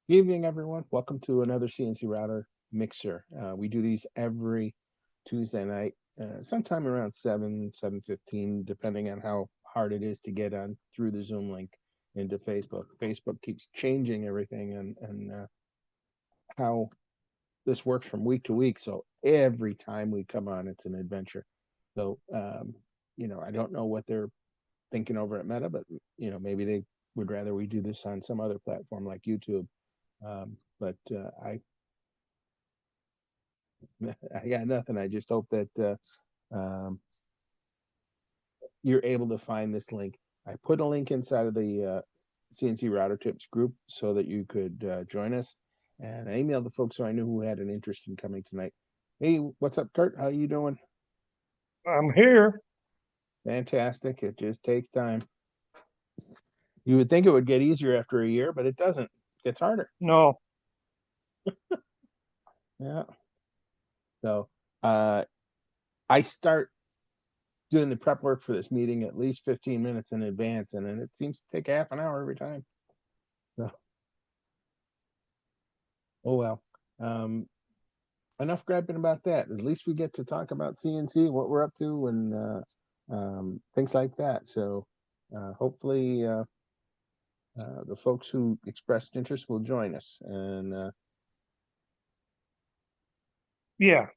Good evening, everyone. Welcome to another CNC Router Mixer. We do these every Tuesday night, sometime around 7:15, depending on how hard it is to get on through the Zoom link into Facebook. Facebook keeps changing everything and how this works from week to week. So every time we come on, it's an adventure. So, I don't know what they're thinking over at Meta, but, maybe they would rather we do this on some other platform like YouTube. But I got nothing. I just hope that um, you're able to find this link. I put a link inside of the CNC Router Tips group so that you could join us. And I emailed the folks who I knew who had an interest in coming tonight. Hey, what's up, Kurt? How you doing? I'm here. Fantastic. It just takes time. You would think it would get easier after a year, but it doesn't. It gets harder. No, Yeah. So uh, I start doing the prep work for this meeting at least 15 minutes in advance, and then it seems to take half an hour every time. So, oh well. Um, Enough griping about that. At least we get to talk about CNC, what we're up to, and things like that. So, hopefully, the folks who expressed interest will join us. And yeah,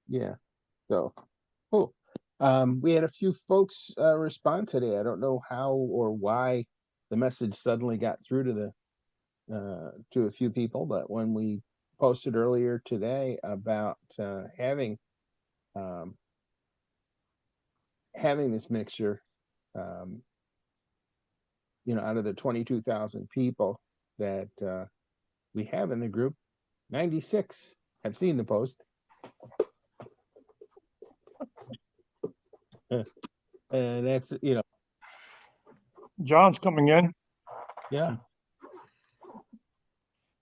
yeah, so cool. We had a few folks respond today. I don't know how or why the message suddenly got through to a few people, but when we posted earlier today about um, having this mixture, um, out of the 22,000 people that we have in the group, 96 have seen the post, and that's John's coming in. yeah.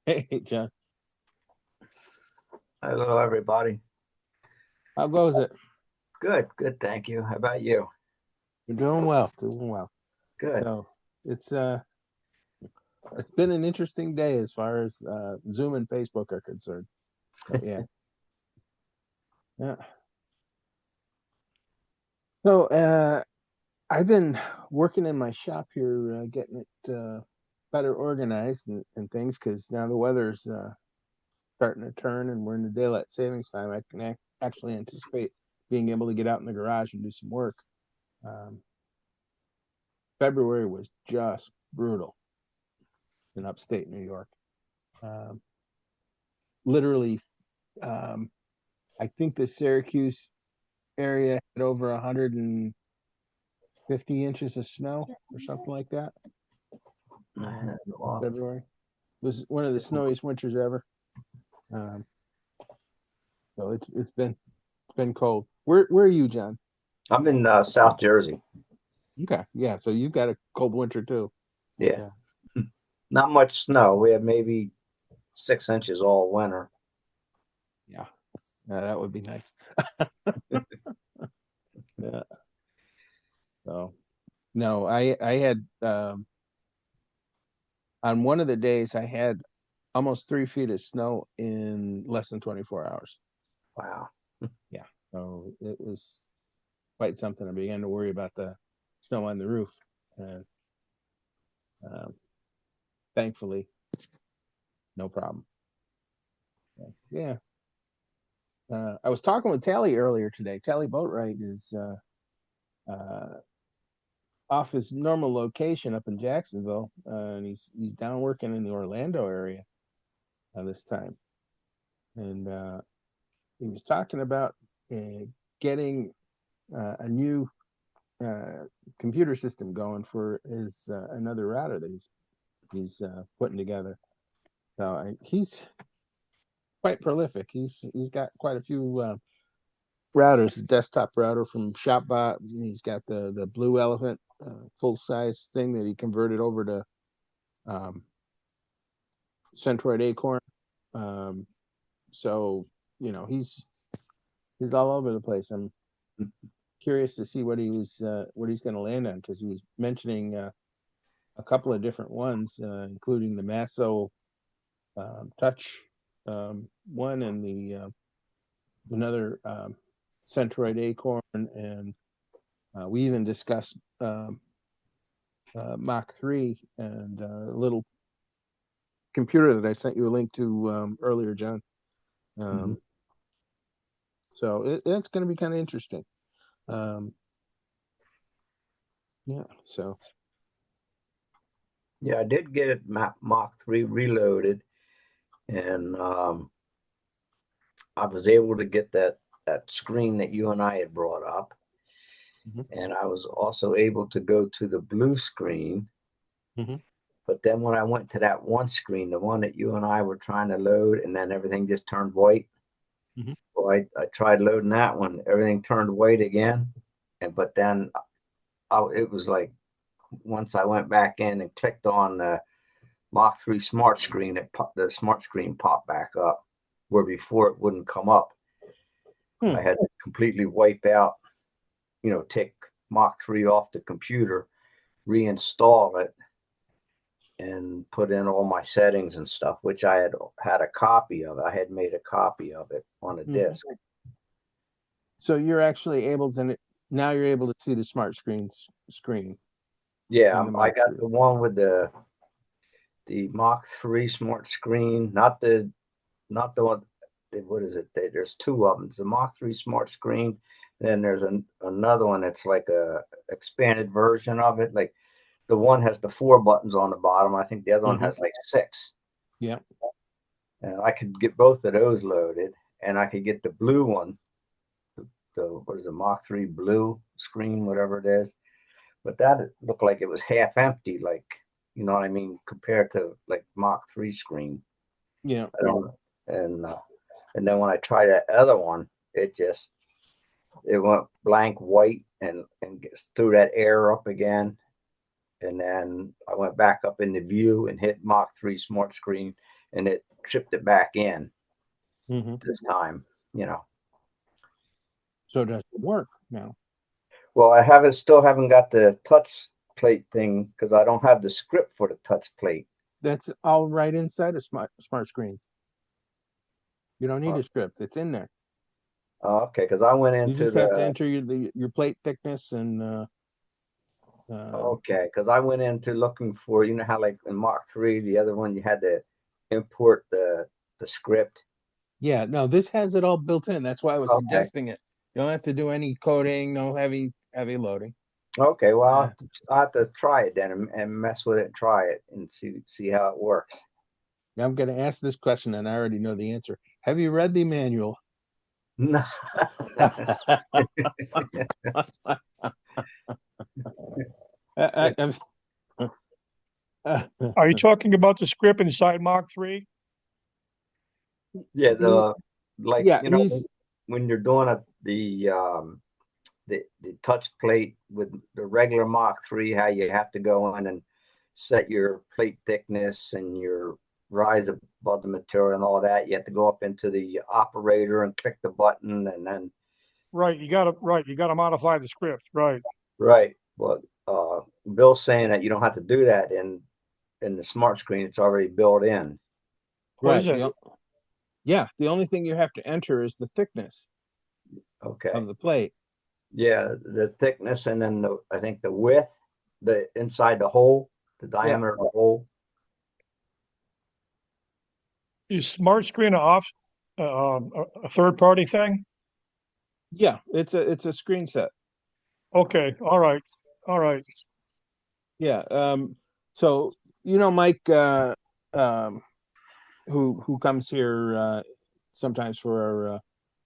Hey, John, Hello, everybody. how goes it? Good, good. Thank you. How about you? You're doing well, doing well. Good. So it's it's been an interesting day as far as Zoom and Facebook are concerned. So yeah, yeah. So I've been working in my shop here, getting it better organized and things because now the weather's starting to turn and we're in the daylight savings time. I can actually anticipate being able to get out in the garage and do some work. Um, February was just brutal in upstate New York. Um, Literally, um, I think the Syracuse area had over 150 inches of snow or something like that. Well, February was one of the snowiest winters ever. Um, so it's been cold. Where are you, John? I'm in South Jersey. Okay, yeah. So you've got a cold winter too. Yeah, Yeah, not much snow. We have maybe 6 inches all winter. yeah. That would be nice. Yeah. So no, I had on one of the days I had almost 3 feet of snow in less than 24 hours. Wow. Yeah. So it was quite something. I began to worry about the snow on the roof, and um, thankfully, no problem. Yeah. I was talking with Tally earlier today. Tally Boatwright is uh, off his normal location up in Jacksonville, and he's down working in the Orlando area this time. And he was talking about getting a new uh, computer system going for his another router that he's putting together. So he's quite prolific. He's got quite a few routers. A desktop router from ShopBot. He's got the Blue Elephant full size thing that he converted over to um, Centroid Acorn. Um, so he's all over the place. I'm curious to see what he's going to land on because he was mentioning a couple of different ones, including the Masso touch one, and the another Centroid Acorn, and we even discussed Mach 3 and a little computer that I sent you a link to earlier, John. So it's going to be kind of interesting. Yeah, so. Yeah, I did get it Mach 3 reloaded, and I was able to get that screen that you and I had brought up. And I was also able to go to the blue screen. But then when I went to that one screen, the one that you and I were trying to load, and then everything just turned white. So I tried loading that one, everything turned white again. But then it was like, once I went back in and clicked on the Mach 3 smart screen, the smart screen popped back up, where before it wouldn't come up. I had to completely wipe out, take Mach 3 off the computer, reinstall it, and put in all my settings and stuff, which I had a copy of. I had made a copy of it on a disk. So you're actually able to, now you're able to see the smart screen. Yeah, I got the one with the Mach 3 smart screen, not the one. What is it? There's two of them. There's the Mach 3 smart screen. Then there's another one that's like a expanded version of it. Like the one has the 4 buttons on the bottom. I think the other one has like 6. Yeah. And I could get both of those loaded, and I could get the blue one. What is it, Mach 3 blue screen, whatever it is. But that looked like it was half empty, like, you know what I mean, compared to like Mach 3 screen. Yeah. And then when I tried that other one, it went blank white and threw that error up again. And then I went back up in the view and hit Mach 3 smart screen, and it tripped it back in this time, So does it work now? Well, I still haven't got the touch plate thing, because I don't have the script for the touch plate. That's all right inside of smart screens. You don't need a script. It's in there. Okay, because I went into you just have to enter your plate thickness and okay, because I went into looking for, how like in Mach 3, the other one, you had to import the script. Yeah, no, this has it all built in. That's why I was suggesting it. You don't have to do any coding, no heavy loading. Okay, well, I'll have to try it then and mess with it and try it and see how it works. Now I'm going to ask this question, and I already know the answer. Have you read the manual? No. Are you talking about the script inside Mach 3? Yeah, when you're doing the touch plate with the regular Mach 3, how you have to go in and set your plate thickness and your rise above the material and all that. You have to go up into the operator and click the button, and then you gotta modify the script, right. Well, Bill's saying that you don't have to do that in the smart screen. It's already built in. What is it? Yeah, the only thing you have to enter is the thickness of the plate. Yeah, the thickness, and then I think the width, the inside the hole, the diameter of the hole. Is smart screen a third-party thing? Yeah, it's a screen set. Okay, all right. Yeah. So Mike, who comes here sometimes for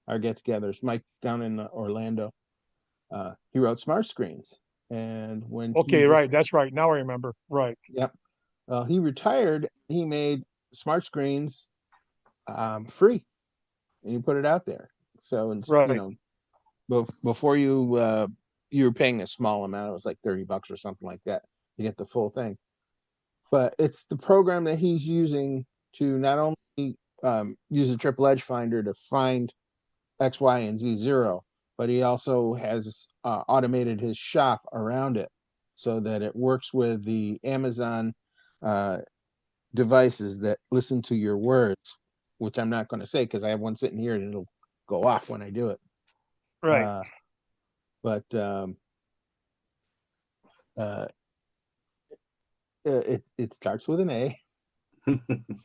our get-togethers, Mike down in Orlando. He wrote smart screens, and when that's right. Now I remember. Right. Yep. He retired. He made smart screens free, and you put it out there. So before you were paying a small amount. It was like $30 or something like that to get the full thing. But it's the program that he's using to not only use a triple edge finder to find X, Y, and Z zero, but he also has automated his shop around it so that it works with the Amazon devices that listen to your words, which I'm not going to say because I have one sitting here and it'll go off when I do it. Right. But it starts with an A,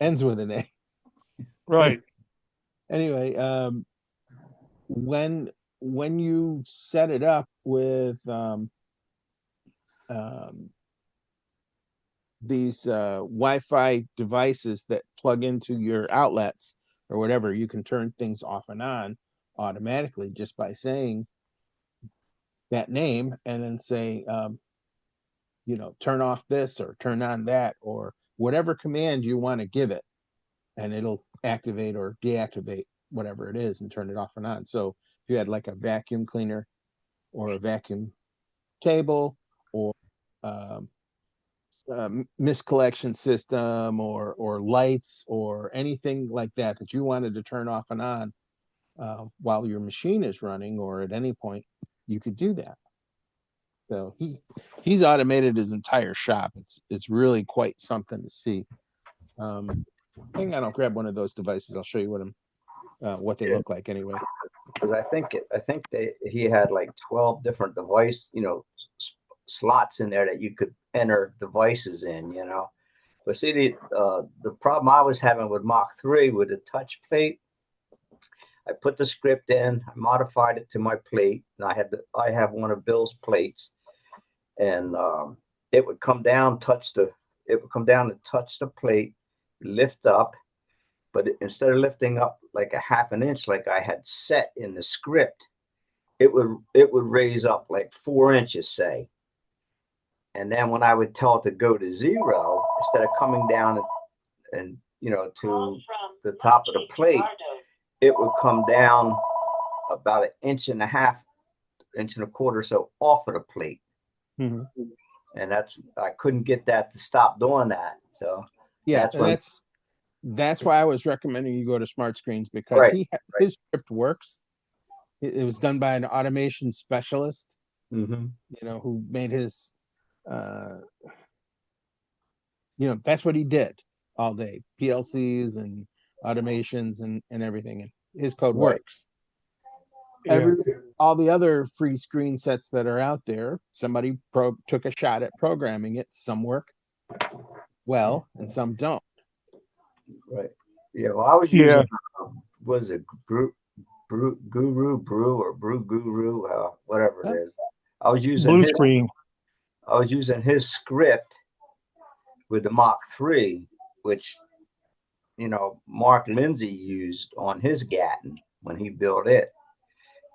ends with an A. Right. Anyway, when you set it up with these Wi-Fi devices that plug into your outlets or whatever, you can turn things off and on automatically just by saying that name and then say, turn off this or turn on that or whatever command you want to give it, and it'll activate or deactivate whatever it is and turn it off and on. So if you had like a vacuum cleaner or a vacuum table or mist collection system or lights or anything like that that you wanted to turn off and on while your machine is running or at any point, you could do that. So he's automated his entire shop. It's really quite something to see. Hang on, I'll grab one of those devices. I'll show you what they look like anyway. Because I think he had like 12 different device, slots in there that you could enter devices in, But see, the problem I was having with Mach 3 with the touch plate, I put the script in, I modified it to my plate, and I have one of Bill's plates, and it would come down, touch the plate, lift up, but instead of lifting up like a half an inch like I had set in the script, it would raise up like 4 inches, say. And then when I would tell it to go to 0, instead of coming down and to the top of the plate, it would come down about 1.5 inches, 1.25 inches, so off of the plate. Mm-hmm. And I couldn't get that to stop doing that. So yeah, that's why I was recommending you go to Smart Screens, because his script works. It was done by an automation specialist, mm-hmm. Who made his, that's what he did all day, PLCs and automations and everything. And his code works. Yeah. All the other free screen sets that are out there, somebody took a shot at programming it. Some work well and some don't. Right. Yeah. Well, I was using, was it Guru whatever it is. I was using Blue screen. I was using his script with the Mach 3, which Mark Lindsay used on his Gatton when he built it,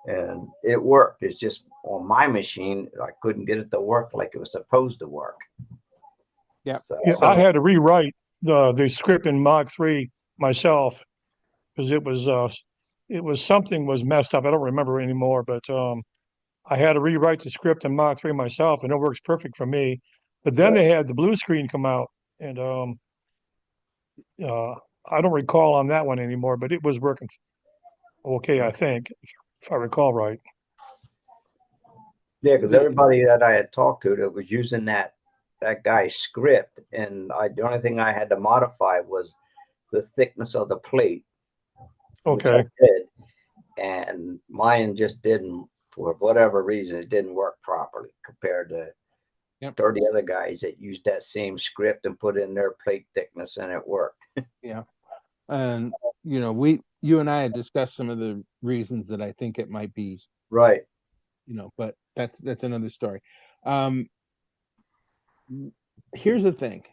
and it worked. It's just on my machine I couldn't get it to work like it was supposed to work. Yeah. So I had to rewrite the script in Mach 3 myself because it was something was messed up. I don't remember anymore, but I had to rewrite the script in Mach 3 myself, and it works perfect for me. But then they had the blue screen come out, and I don't recall on that one anymore, but it was working okay, I think, if I recall right. Yeah, because everybody that I had talked to that was using that guy's script, and the only thing I had to modify was the thickness of the plate. Okay. Which I did, and mine just didn't, for whatever reason, it didn't work properly compared to 30 other guys that used that same script and put in their plate thickness, and it worked. Yeah. And you and I had discussed some of the reasons that I think it might be right. But that's another story. Here's the thing.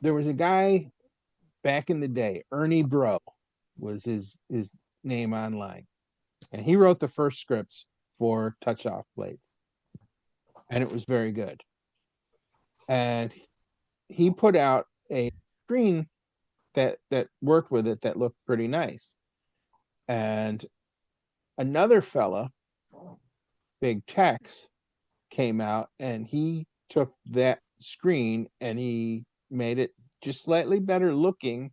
There was a guy back in the day, Ernie Bro was his name online, and he wrote the first scripts for touch off plates, and it was very good. And he put out a screen that worked with it that looked pretty nice. And another fella, Big Tex, came out and he took that screen and he made it just slightly better looking,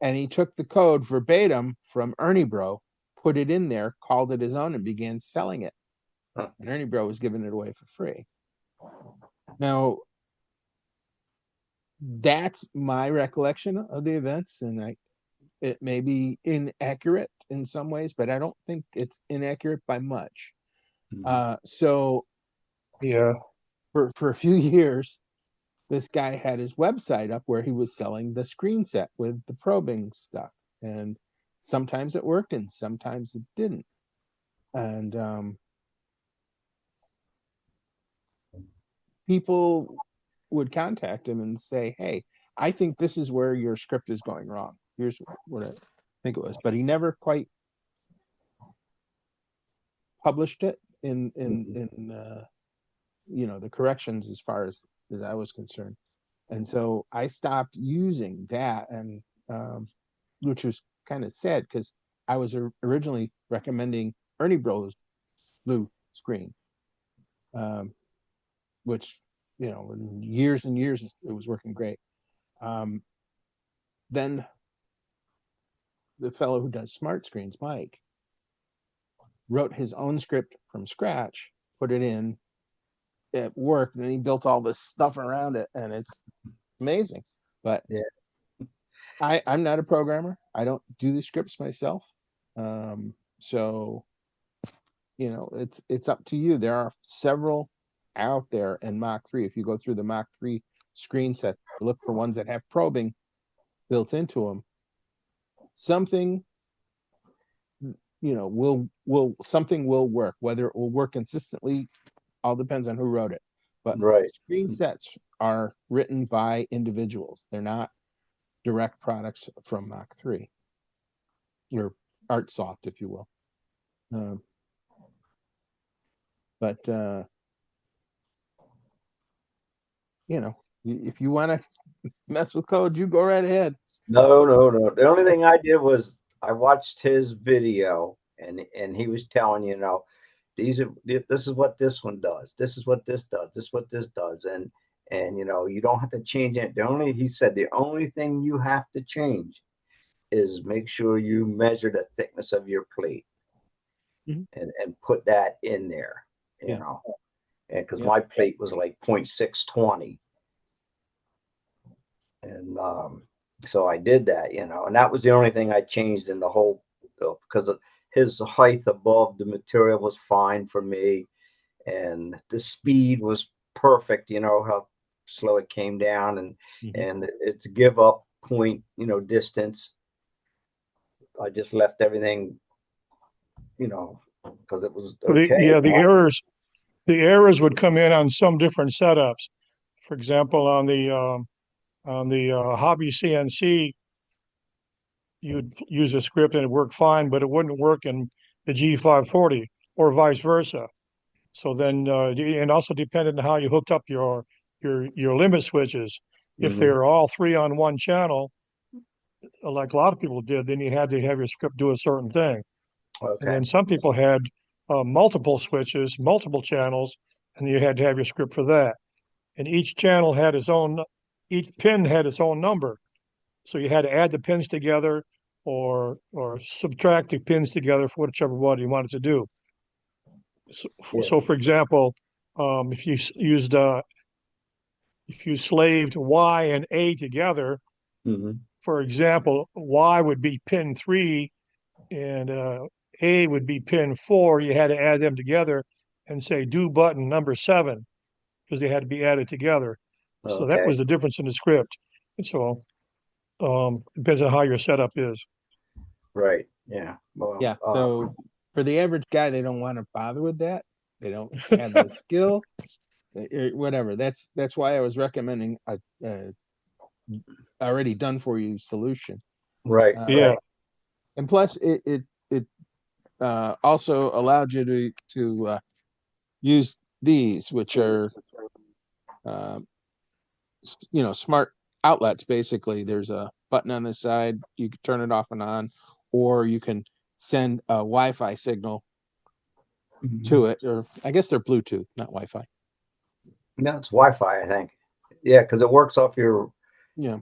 and he took the code verbatim from Ernie Bro, put it in there, called it his own, and began selling it. And Ernie Bro was giving it away for free. Now, that's my recollection of the events, and it may be inaccurate in some ways, but I don't think it's inaccurate by much. So Yeah. for a few years, this guy had his website up where he was selling the screen set with the probing stuff, and sometimes it worked and sometimes it didn't. And people would contact him and say, "Hey, I think this is where your script is going wrong. Here's what I think it was," but he never quite published it in the corrections as far as I was concerned. And so I stopped using that, and which was kind of sad because I was originally recommending Ernie Bro's blue screen, which in years and years it was working great. Then the fellow who does smart screens, Mike, wrote his own script from scratch, put it in, it worked, and then he built all this stuff around it, and it's amazing. But Yeah. I'm not a programmer. I don't do the scripts myself. So it's up to you. There are several out there in Mach 3. If you go through the Mach 3 screen set, look for ones that have probing built into them. Something something will work. Whether it will work consistently all depends on who wrote it. But Right. screen sets are written by individuals. They're not direct products from Mach 3 or ArtSoft, if you will. But if you want to mess with code, you go right ahead. No. The only thing I did was I watched his video, and he was telling this is what this one does. This is what this does. This is what this does. And you don't have to change it. He said the only thing you have to change is make sure you measure the thickness of your plate and put that in there, you know. And because my plate was like 0.620. And so I did that, and that was the only thing I changed in the whole, because his height above the material was fine for me, and the speed was perfect. How slow it came down, and its give up point, distance. I just left everything, because it was okay. The errors would come in on some different setups. For example, on the hobby CNC, you'd use a script and it worked fine, but it wouldn't work in the G540 or vice versa. So then, and also depended on how you hooked up your limit switches. If they're all three on one channel, like a lot of people did, then you had to have your script do a certain thing. Okay. And then some people had multiple switches, multiple channels, and you had to have your script for that. And each channel had each pin had its own number. So you had to add the pins together or subtract the pins together for whichever one you wanted to do. So for example, if you slaved Y and A together, for example, Y would be pin 3 and A would be pin 4. You had to add them together and say do button number 7 because they had to be added together. So that was the difference in the script. And so depends on how your setup is. Right. Yeah. Well, yeah. So for the average guy, they don't want to bother with that. They don't have the skill, whatever. That's why I was recommending a already done for you solution. Right. Yeah. And plus, it also allowed you to use these, which are smart outlets. Basically, there's a button on the side. You can turn it off and on, or you can send a Wi-Fi signal to it, or I guess they're Bluetooth, not Wi-Fi. No, it's Wi-Fi, I think. Yeah, because it works off your. Yeah.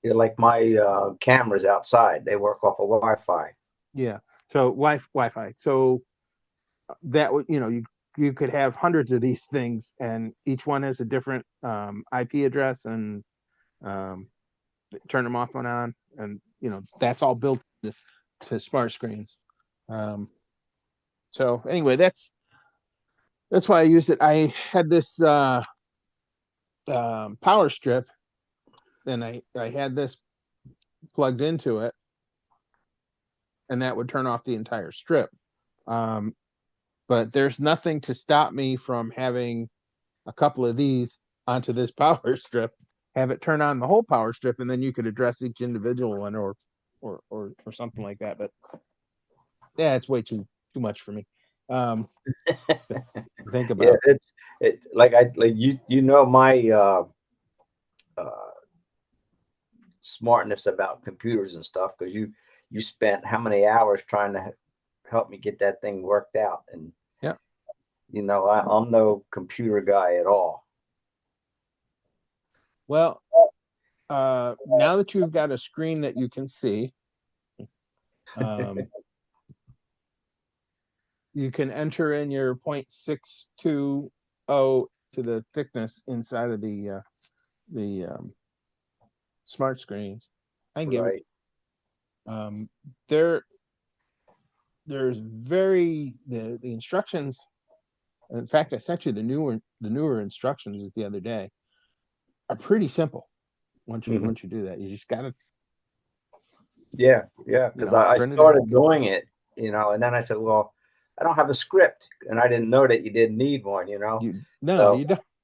Like my cameras outside, they work off of Wi-Fi. Yeah. So Wi-Fi. So that would you you could have hundreds of these things, and each one has a different IP address, and turn them off and on, and that's all built to smart screens. So anyway, that's why I used it. I had this power strip, and I had this plugged into it, and that would turn off the entire strip. But there's nothing to stop me from having a couple of these onto this power strip, have it turn on the whole power strip, and then you could address each individual one or something like that. But yeah, it's way too much for me. Think about. Yeah, it's like my smartness about computers and stuff, because you spent how many hours trying to help me get that thing worked out, and yeah, I'm no computer guy at all. Well, now that you've got a screen that you can see, you can enter in your 0.620 to the thickness inside of the smart screens. I can give Right. it. There's the instructions. In fact, I sent you the newer instructions the other day. Are pretty simple. Once you do that, you just gotta. Yeah, because I started doing it, and then I said, well, I don't have a script, and I didn't know that you didn't need one, You don't,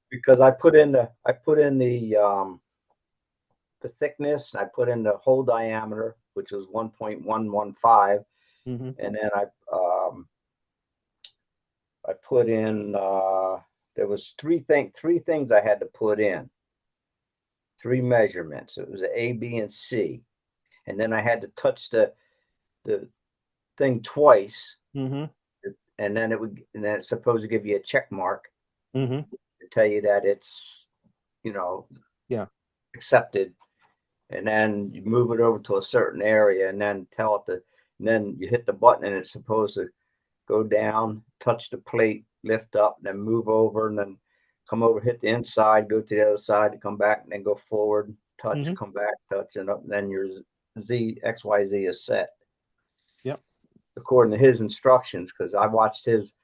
because I put in the thickness, I put in the hole diameter, which was 1.115, and then I put in there was three things I had to put in, 3 measurements. It was an A, B, and C, and then I had to touch the thing twice, and then it's supposed to give you a check mark to tell you that it's accepted, and then you move it over to a certain area, and then and then you hit the button, and it's supposed to go down, touch the plate, lift up, and then move over, and then come over, hit the inside, go to the other side, to come back, and then go forward, touch, come back, touch, and up, and then your XYZ is set. Yep. According to his instructions, because I watched his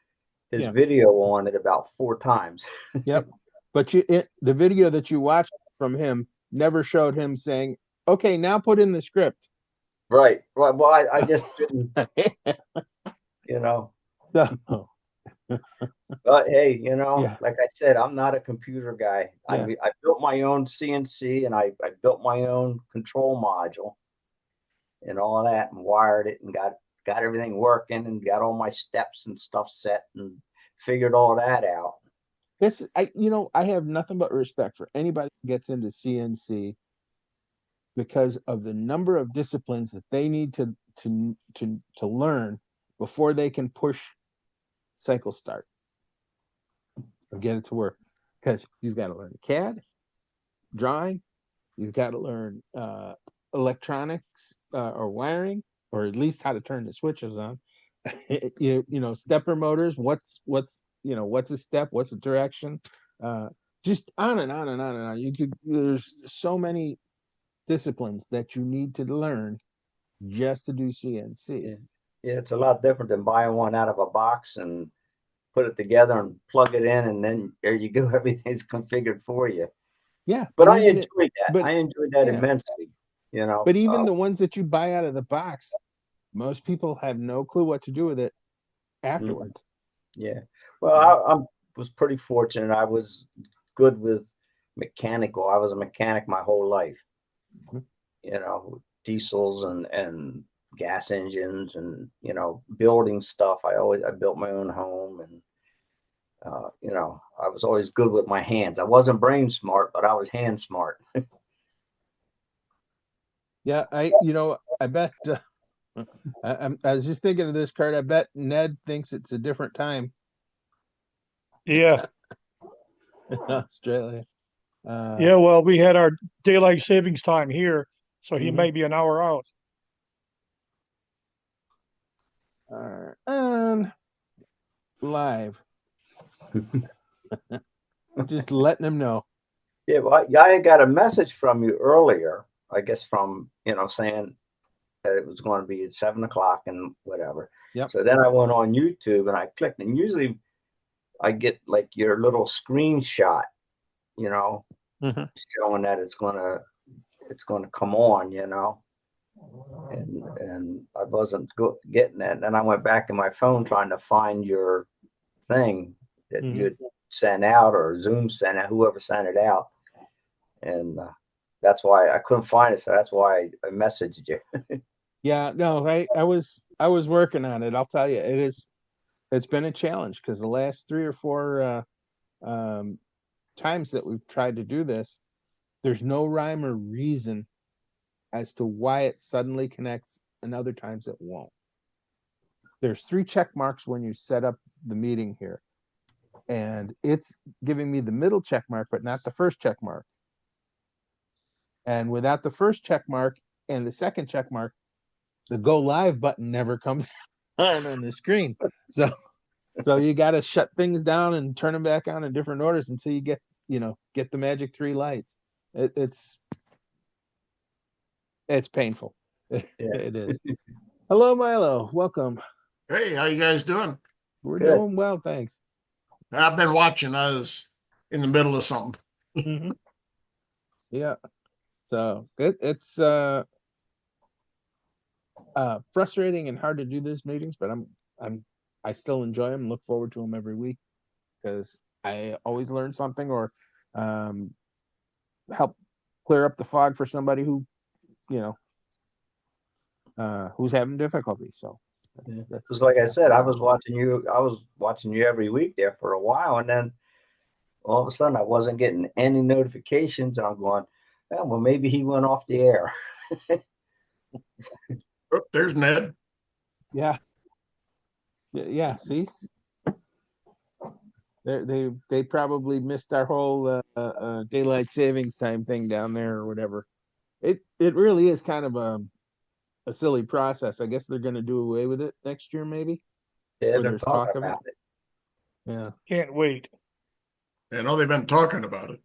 video on it about 4 times. Yep. But the video that you watched from him never showed him saying, "Okay, now put in the script." Right. Well, I just didn't, No. But hey, Yeah. like I said, I'm not a computer guy. Yeah. I built my own CNC, and I built my own control module and all that, and wired it, and got everything working, and got all my steps and stuff set, and figured all that out. I have nothing but respect for anybody who gets into CNC, because of the number of disciplines that they need to learn before they can push cycle start or get it to work. Because you've got to learn CAD, drawing, you've got to learn electronics or wiring, or at least how to turn the switches on. Stepper motors. What's a step? What's a direction? Just on and on and on and on. There's so many disciplines that you need to learn just to do CNC. Yeah, it's a lot different than buying one out of a box and put it together and plug it in, and then there you go. Everything's configured for you. Yeah, but I enjoyed that. I enjoyed that immensely. But even the ones that you buy out of the box, most people have no clue what to do with it afterwards. Yeah. Well, I was pretty fortunate. I was good with mechanical. I was a mechanic my whole life. Diesels and gas engines, and building stuff. I built my own home, and I was always good with my hands. I wasn't brain smart, but I was hand smart. Yeah, I bet I was just thinking of this, Kurt. I bet Ned thinks it's a different time. Yeah. In Australia. Yeah, well, we had our daylight savings time here, so he may be an hour out. All right. And live. Just letting them know. Yeah, well, I got a message from you earlier, I guess from, saying that it was going to be at 7 o'clock and whatever. Yep. So then I went on YouTube and I clicked, and usually I get like your little screenshot, showing that it's gonna come on, and I wasn't getting it. And then I went back in my phone trying to find your thing that you had sent out, or Zoom sent out, whoever sent it out, and that's why I couldn't find it. So that's why I messaged you. Yeah, no, I was working on it. I'll tell you, it's been a challenge because the last 3 or 4 times that we've tried to do this, there's no rhyme or reason as to why it suddenly connects and other times it won't. There's 3 check marks when you set up the meeting here, and it's giving me the middle check mark, but not the first check mark. And without the first check mark and the second check mark, the go live button never comes on the screen. So you got to shut things down and turn them back on in different orders until you get the magic 3 lights. It's painful. It is. Hello, Milo. Welcome. Hey, how you guys doing? We're Good. doing well, thanks. I've been watching. I was in the middle of something. Yeah. So it's frustrating and hard to do these meetings, but I still enjoy them. Look forward to them every week because I always learn something or help clear up the fog for somebody who who's having difficulty. So that's Because like I said, I was watching you every week there for a while, and then all of a sudden I wasn't getting any notifications, and I'm going, oh, well, maybe he went off the air. Oh, there's Ned. Yeah. See, they probably missed our whole daylight savings time thing down there or whatever. It really is kind of a silly process. I guess they're going to do away with it next year, maybe. Yeah, Or they're there's talking talk of about it. Yeah. Can't wait. I know they've been talking about it.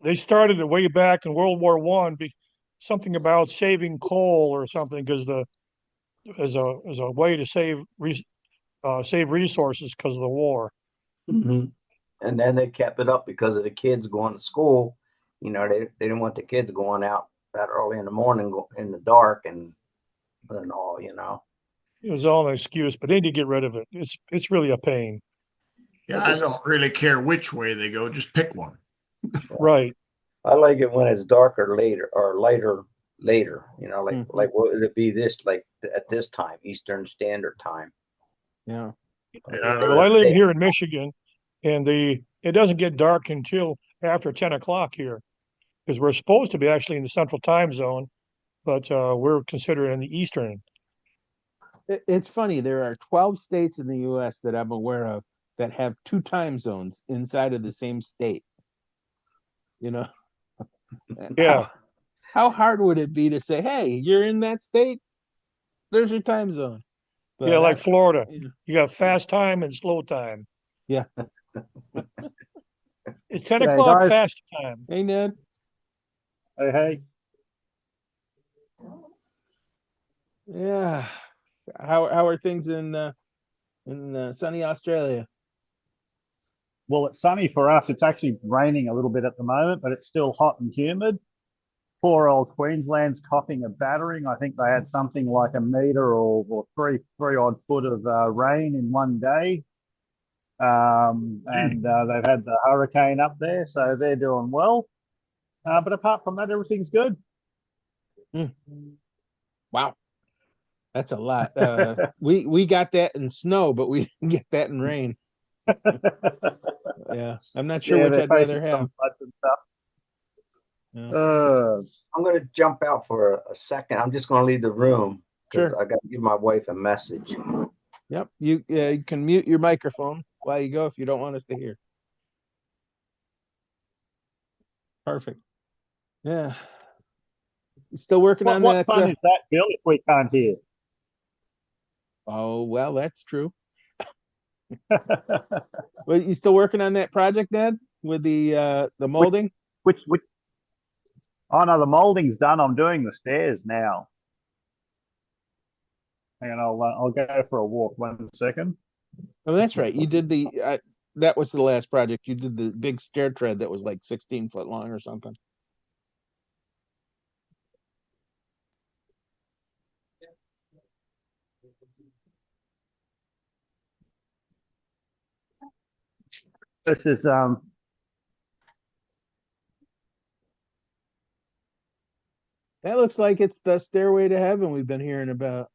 They started it way back in World War One. Something about saving coal or something, because as a way to save resources because of the war. And then they kept it up because of the kids going to school. They didn't want the kids going out that early in the morning in the dark and all. It was all an excuse, but they need to get rid of it. It's really a pain. Yeah, I don't really care which way they go. Just pick one. Right. I like it when it's darker later or lighter later. Like what would it be like at this time, Eastern Standard Time? Yeah. Well, I live here in Michigan, and it doesn't get dark until after 10 o'clock here, because we're supposed to be actually in the Central Time Zone, but we're considered in the Eastern. It's funny. There are 12 states in the U.S. that I'm aware of that have 2 time zones inside of the same state. Yeah. How hard would it be to say, hey, you're in that state? There's your time zone. But Yeah, like Florida. Yeah. You got fast time and slow time. Yeah. It's 10 G'day, o'clock guys. fast time. Hey, Ned. Hey. Yeah. How are things in sunny Australia? Well, it's sunny for us. It's actually raining a little bit at the moment, but it's still hot and humid. Poor old Queensland's coughing a battering. I think they had something like a metre or three odd foot of rain in one day. And they've had the hurricane up there, so they're doing well. But apart from that, everything's good. Wow. That's a lot. We got that in snow, but we didn't get that in rain. Yeah. I'm not sure which I'd rather have. I'm going to jump out for a second. I'm just going to leave the room because I got to give my wife a message. Yep. You can mute your microphone while you go if you don't want us to hear. Perfect. Yeah. You still working on that? What fun is that, Bill, if we can't hear? Oh, well, that's true. Well, you still working on that project, Dad, with the molding? Which? Oh no, the molding's done. I'm doing the stairs now. Hang on, I'll go for a walk. 1 second. Oh, that's right. You did that was the last project. You did the big stair tread that was like 16 foot long or something. This is That looks like it's the stairway to heaven we've been hearing about.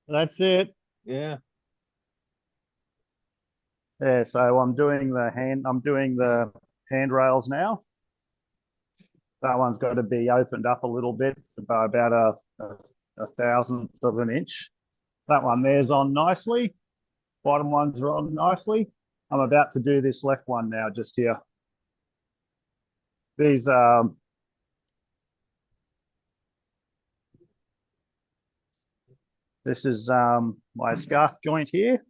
that's it. Yeah. Yeah, so I'm doing the handrails now. That one's got to be opened up a little bit by about a thousandth of an inch. That one there's on nicely. Bottom ones are on nicely. I'm about to do this left one now, just here. These this is my scarf joint here.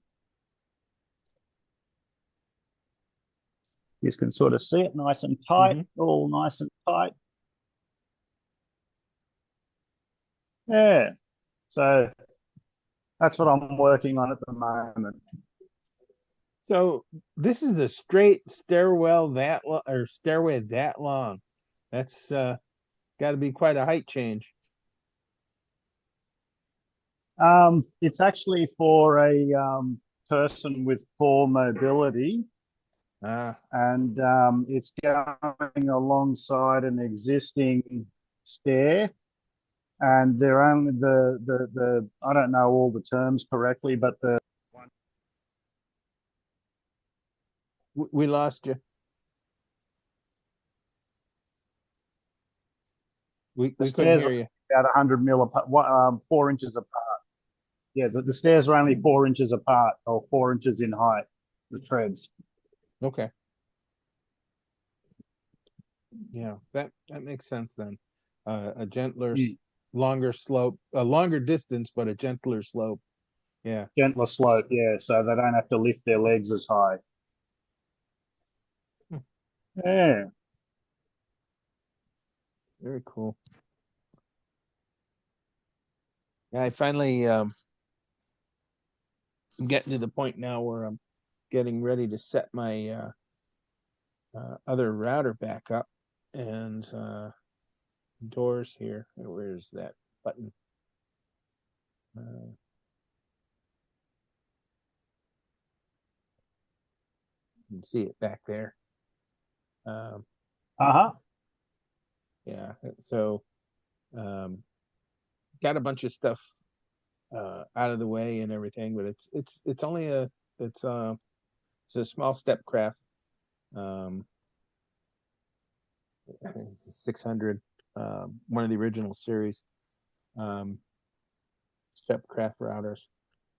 You can sort of see it nice and tight, all nice and tight. Yeah. So that's what I'm working on at the moment. So this is a straight stairwell or stairway that long. That's got to be quite a height change. It's actually for a person with poor mobility, and it's going alongside an existing stair. And they're only the I don't know all the terms correctly, but We lost you. We couldn't hear you. about 100 mil apart, 4 inches apart. Yeah, the stairs are only 4 inches apart, or 4 inches in height. The treads. Okay. Yeah, that makes sense then. A gentler, longer slope, a longer distance, but a gentler slope. Yeah. Gentler slope, yeah, so they don't have to lift their legs as high. Yeah. Very cool. Yeah, I finally I'm getting to the point now where I'm getting ready to set my other router back up, and doors here. Where's that button? You can see it back there. Yeah, so got a bunch of stuff out of the way and everything, but it's only it's a small step craft. I think it's a 600, one of the original series step craft routers,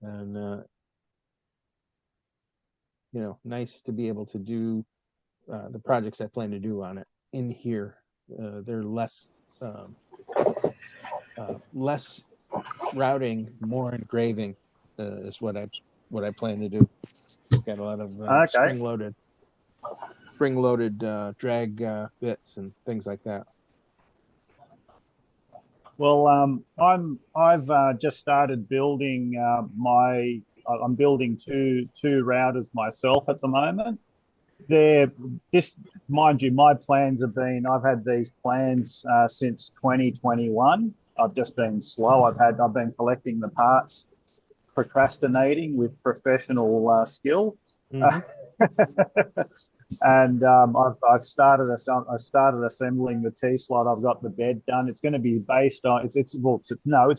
and nice to be able to do the projects I plan to do on it in here. They're less routing, more engraving is what I plan to do. Got a lot of spring loaded drag bits and things like that. Well, I've just started building I'm building two routers myself at the moment. Mind you, my plans have been, I've had these plans since 2021. I've just been slow. I've been collecting the parts, procrastinating with professional skill. And I've started assembling the T-slot. I've got the bed done. It's going to be based on it's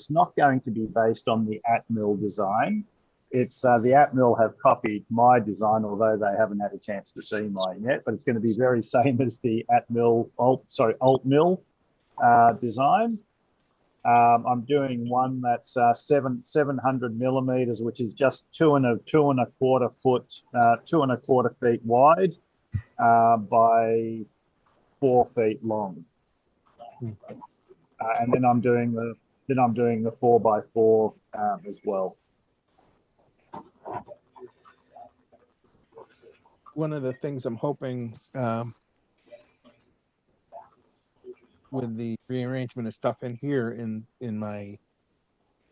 not going to be based on the Atmill design. It's the Atmill have copied my design, although they haven't had a chance to see mine yet. But it's going to be very same as the Atmill Altmill design. I'm doing one that's 700 millimeters, which is just 2.25 feet wide by 4 feet long. And then I'm doing the 4x4 as well. one of the things I'm hoping with the rearrangement of stuff in here in my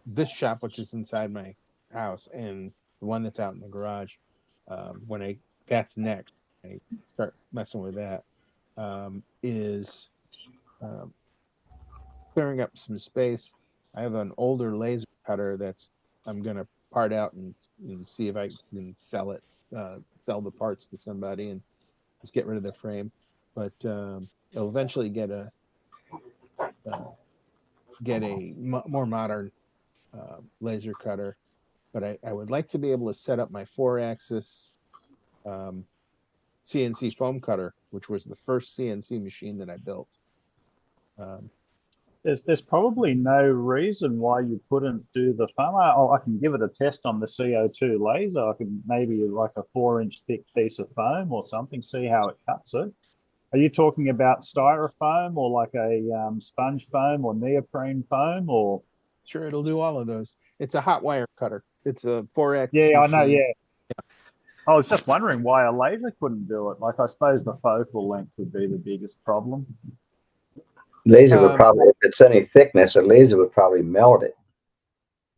this shop, which is inside my house, and the one that's out in the garage, when that's next, I start messing with that, is clearing up some space. I have an older laser cutter I'm gonna part out and see if I can sell it, sell the parts to somebody and just get rid of the frame. But I'll eventually get a more modern laser cutter. But I would like to be able to set up my 4-axis CNC foam cutter, which was the first CNC machine that I built. There's probably no reason why you couldn't do the foam. I can give it a test on the CO2 laser. I can maybe like a 4-inch thick piece of foam or something, see how it cuts it. Are you talking about styrofoam or like a sponge foam or neoprene foam or? Sure, it'll do all of those. It's a hot wire cutter. It's a 4-axis Yeah, I know. machine. Yeah. I was just wondering why a laser couldn't do it. Like, I suppose the focal length would be the biggest problem. Laser would probably, if it's any thickness, a laser would probably melt it.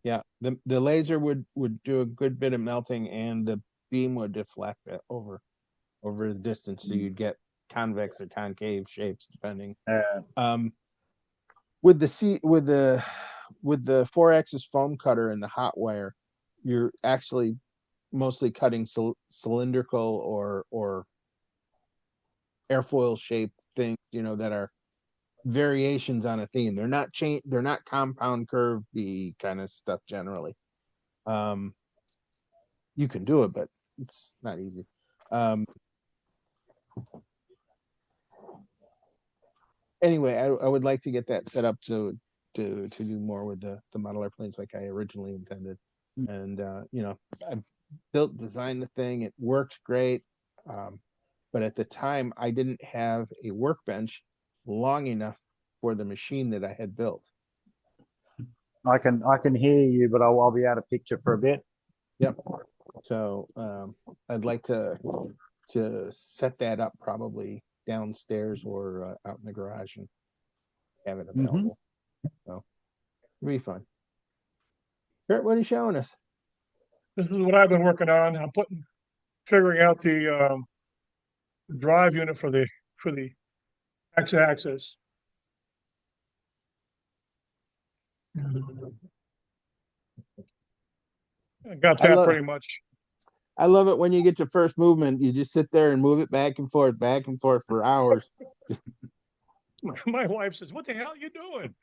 Yeah, the laser would do a good bit of melting, and the beam would deflect it over the distance, so you'd get convex or concave shapes depending. With the 4-axis foam cutter and the hot wire, you're actually mostly cutting cylindrical or airfoil shaped things, that are variations on a theme. They're not compound curvy kind of stuff generally. You can do it, but it's not easy. Anyway, I would like to get that set up to do more with the model airplanes like I originally intended. And I designed the thing. It worked great. But at the time I didn't have a workbench long enough for the machine that I had built. I can hear you, but I'll be out of picture for a bit. Yep. So I'd like to set that up probably downstairs or out in the garage and have it available. So it'll be fun. Kurt, what are you showing us? This is what I've been working on. I'm figuring out the drive unit for the X-axis. I got that pretty much. I love it when you get to first movement. You just sit there and move it back and forth for hours. My wife says, "What the hell are you doing?"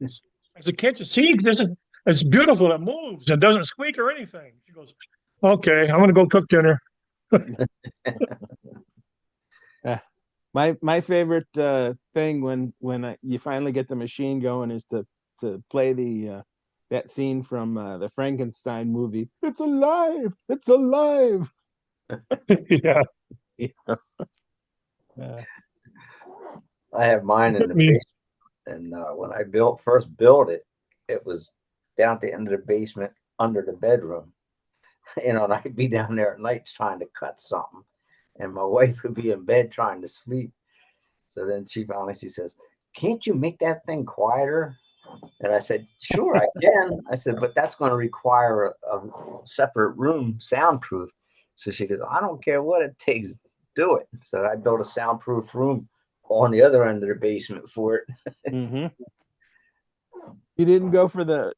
I said, "Can't you see? It's beautiful. It moves. It doesn't squeak or anything." She goes, "Okay, I'm gonna go cook dinner." My favorite thing when you finally get the machine going is to play that scene from the Frankenstein movie. It's alive! It's alive! Yeah. I have mine in the basement, and when I first built it, it was down at the end of the basement under the bedroom. And I'd be down there at night trying to cut something, and my wife would be in bed trying to sleep. So then she says, "Can't you make that thing quieter?" And I said, "Sure, I can." I said, "But that's going to require a separate room, soundproof." So she goes, "I don't care what it takes, do it." So I built a soundproof room on the other end of the basement for it. Mm-hmm. You didn't go for the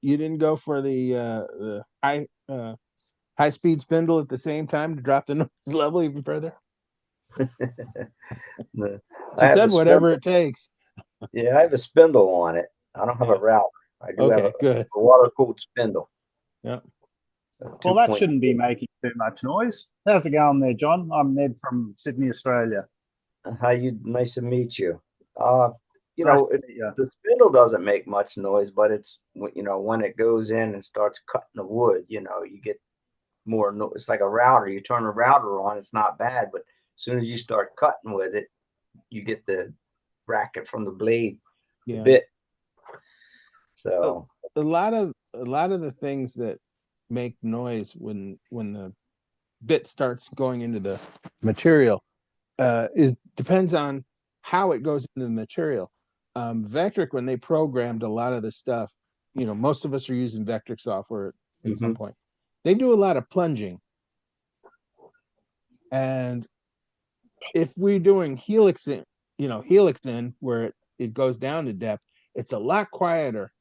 high speed spindle at the same time to drop the noise level even further? She said whatever it takes. Yeah, I have a spindle on it. I don't have a router. I do have a water-cooled spindle. Yeah. Well, that shouldn't be making too much noise. How's it going there, John? I'm Ned from Sydney, Australia. Nice to meet you. The spindle doesn't make much noise, but it's when it goes in and starts cutting the wood, you get more noise. It's like a router. You turn a router on, it's not bad, but as soon as you start cutting with it, you get the racket from the blade bit. So a lot of the things that make noise when bit starts going into the material, depends on how it goes into the material. Vectric, when they programmed a lot of the stuff, most of us are using Vectric software at some point. They do a lot of plunging. And if we're doing helix in where it goes down to depth, it's a lot quieter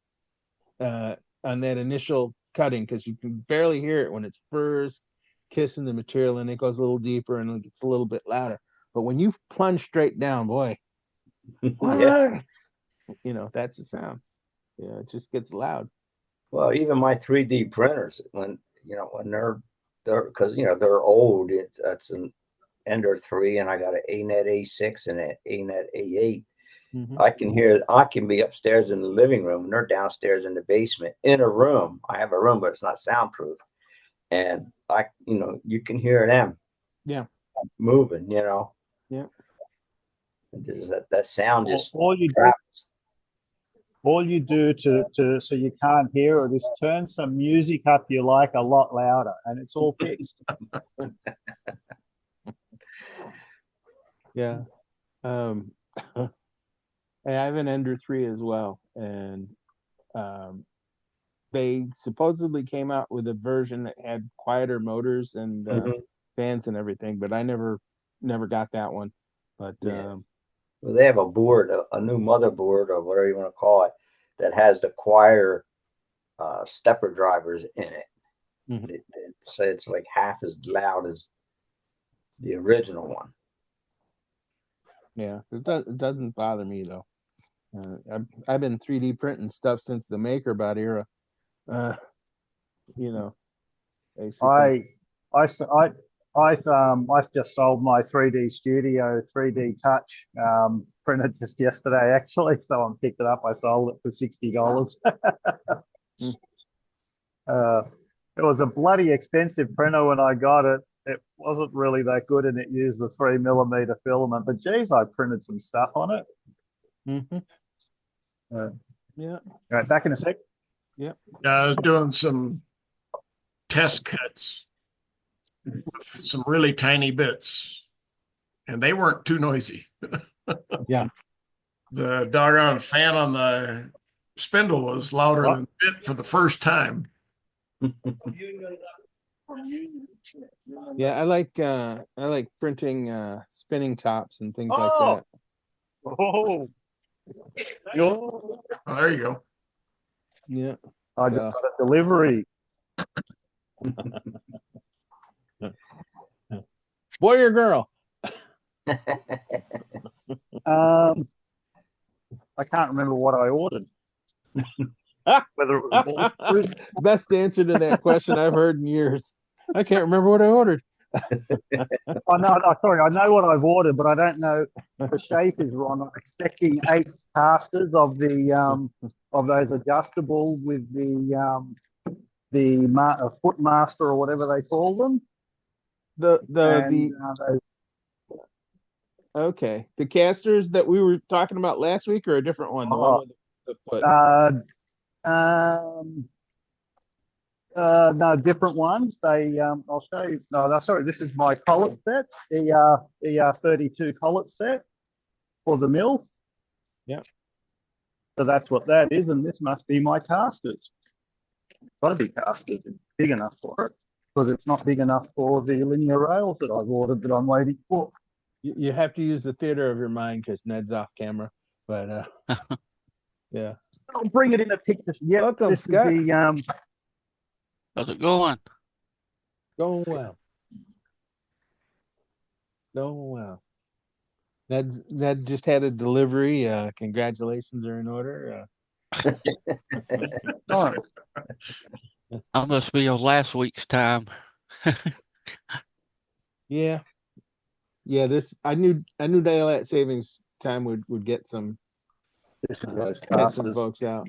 on that initial cutting, because you can barely hear it when it's first kissing the material, and it goes a little deeper and it gets a little bit louder. But when you plunge straight down, boy, Yeah. that's the sound. It just gets loud. Well, even my 3D printers, when they're because they're old. It's an Ender 3, and I got an ANET A6 and an ANET A8. I can be upstairs in the living room, and they're downstairs in the basement in a room. I have a room, but it's not soundproof, and you can hear them. Yeah. Moving. Yeah. That sound just all you do to so you can't hear it is turn some music up you like a lot louder, and it's all fixed. Yeah. I have an Ender 3 as well, and they supposedly came out with a version that had quieter motors and fans and everything, but I never got that one. But well, they have a board, a new motherboard or whatever you want to call it, that has the quieter stepper drivers in it. So it's like half as loud as the original one. Yeah, it doesn't bother me though. I've been 3D printing stuff since the MakerBot era. Basically. I just sold my 3D Studio 3D Touch printed just yesterday, actually. So I picked it up. I sold it for $60. It was a bloody expensive printer when I got it. It wasn't really that good, and it used the 3mm filament. But geez, I printed some stuff on it. Yeah. All right, back in a sec. Yeah. I was doing some test cuts with some really tiny bits, and they weren't too noisy. Yeah. The doggone fan on the spindle was louder than the bit for the first time. Yeah, I like printing spinning tops and things like that. Oh, Oh, there you go. Yeah. I just got a delivery. Boy or girl? I can't remember what I ordered. Whether it was Best answer to that question I've heard in years. I can't remember what I ordered. no, sorry. I know what I've ordered, but I don't know the shape is wrong. I'm expecting 8 casters of the of those adjustable with the footmaster or whatever they call them. Okay, the casters that we were talking about last week, or a different one? The one with the foot. No, different ones. I'll show you. No, sorry, this is my collet set, the 32 collet set for the mill. Yeah. So that's what that is, and this must be my casters. Got to be casters. It's big enough for it, because it's not big enough for the linear rails that I've ordered that I'm waiting for. You have to use the theater of your mind because Ned's off camera, but yeah. I'll bring it in a picture. Yeah, Welcome, this Scott. is the How's it going? Going well. Going well. Ned just had a delivery. Congratulations are in order. all right. I must be on last week's time. Yeah. I knew daylight savings time would get some folks out.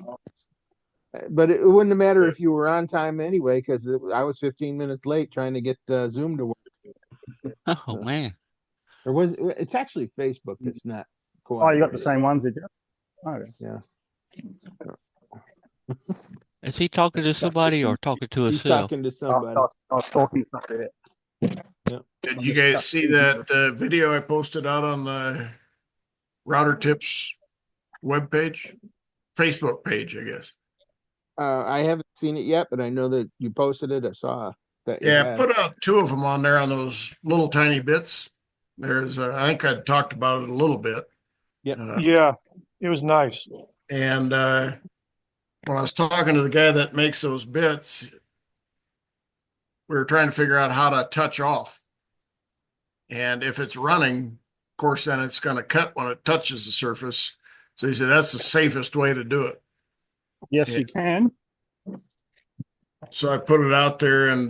But it wouldn't have mattered if you were on time anyway, because I was 15 minutes late trying to get Zoom to work. Oh man. Or it's actually Facebook that's not Oh, you got the same ones, did you? Oh, yeah. Is he talking to somebody or talking to He's himself? talking to somebody. I was talking to somebody. Did you guys see that video I posted out on the Router Tips webpage? Facebook page, I guess. I haven't seen it yet, but I know that you posted it. I saw that you Yeah, had. put out two of them on there on those little tiny bits. There's, I think I talked about it a little bit. Yep. Yeah, it was nice. And when I was talking to the guy that makes those bits, we were trying to figure out how to touch off. And if it's running, of course, then it's going to cut when it touches the surface. So he said that's the safest way to do it. Yes, Yeah. you can. So I put it out there and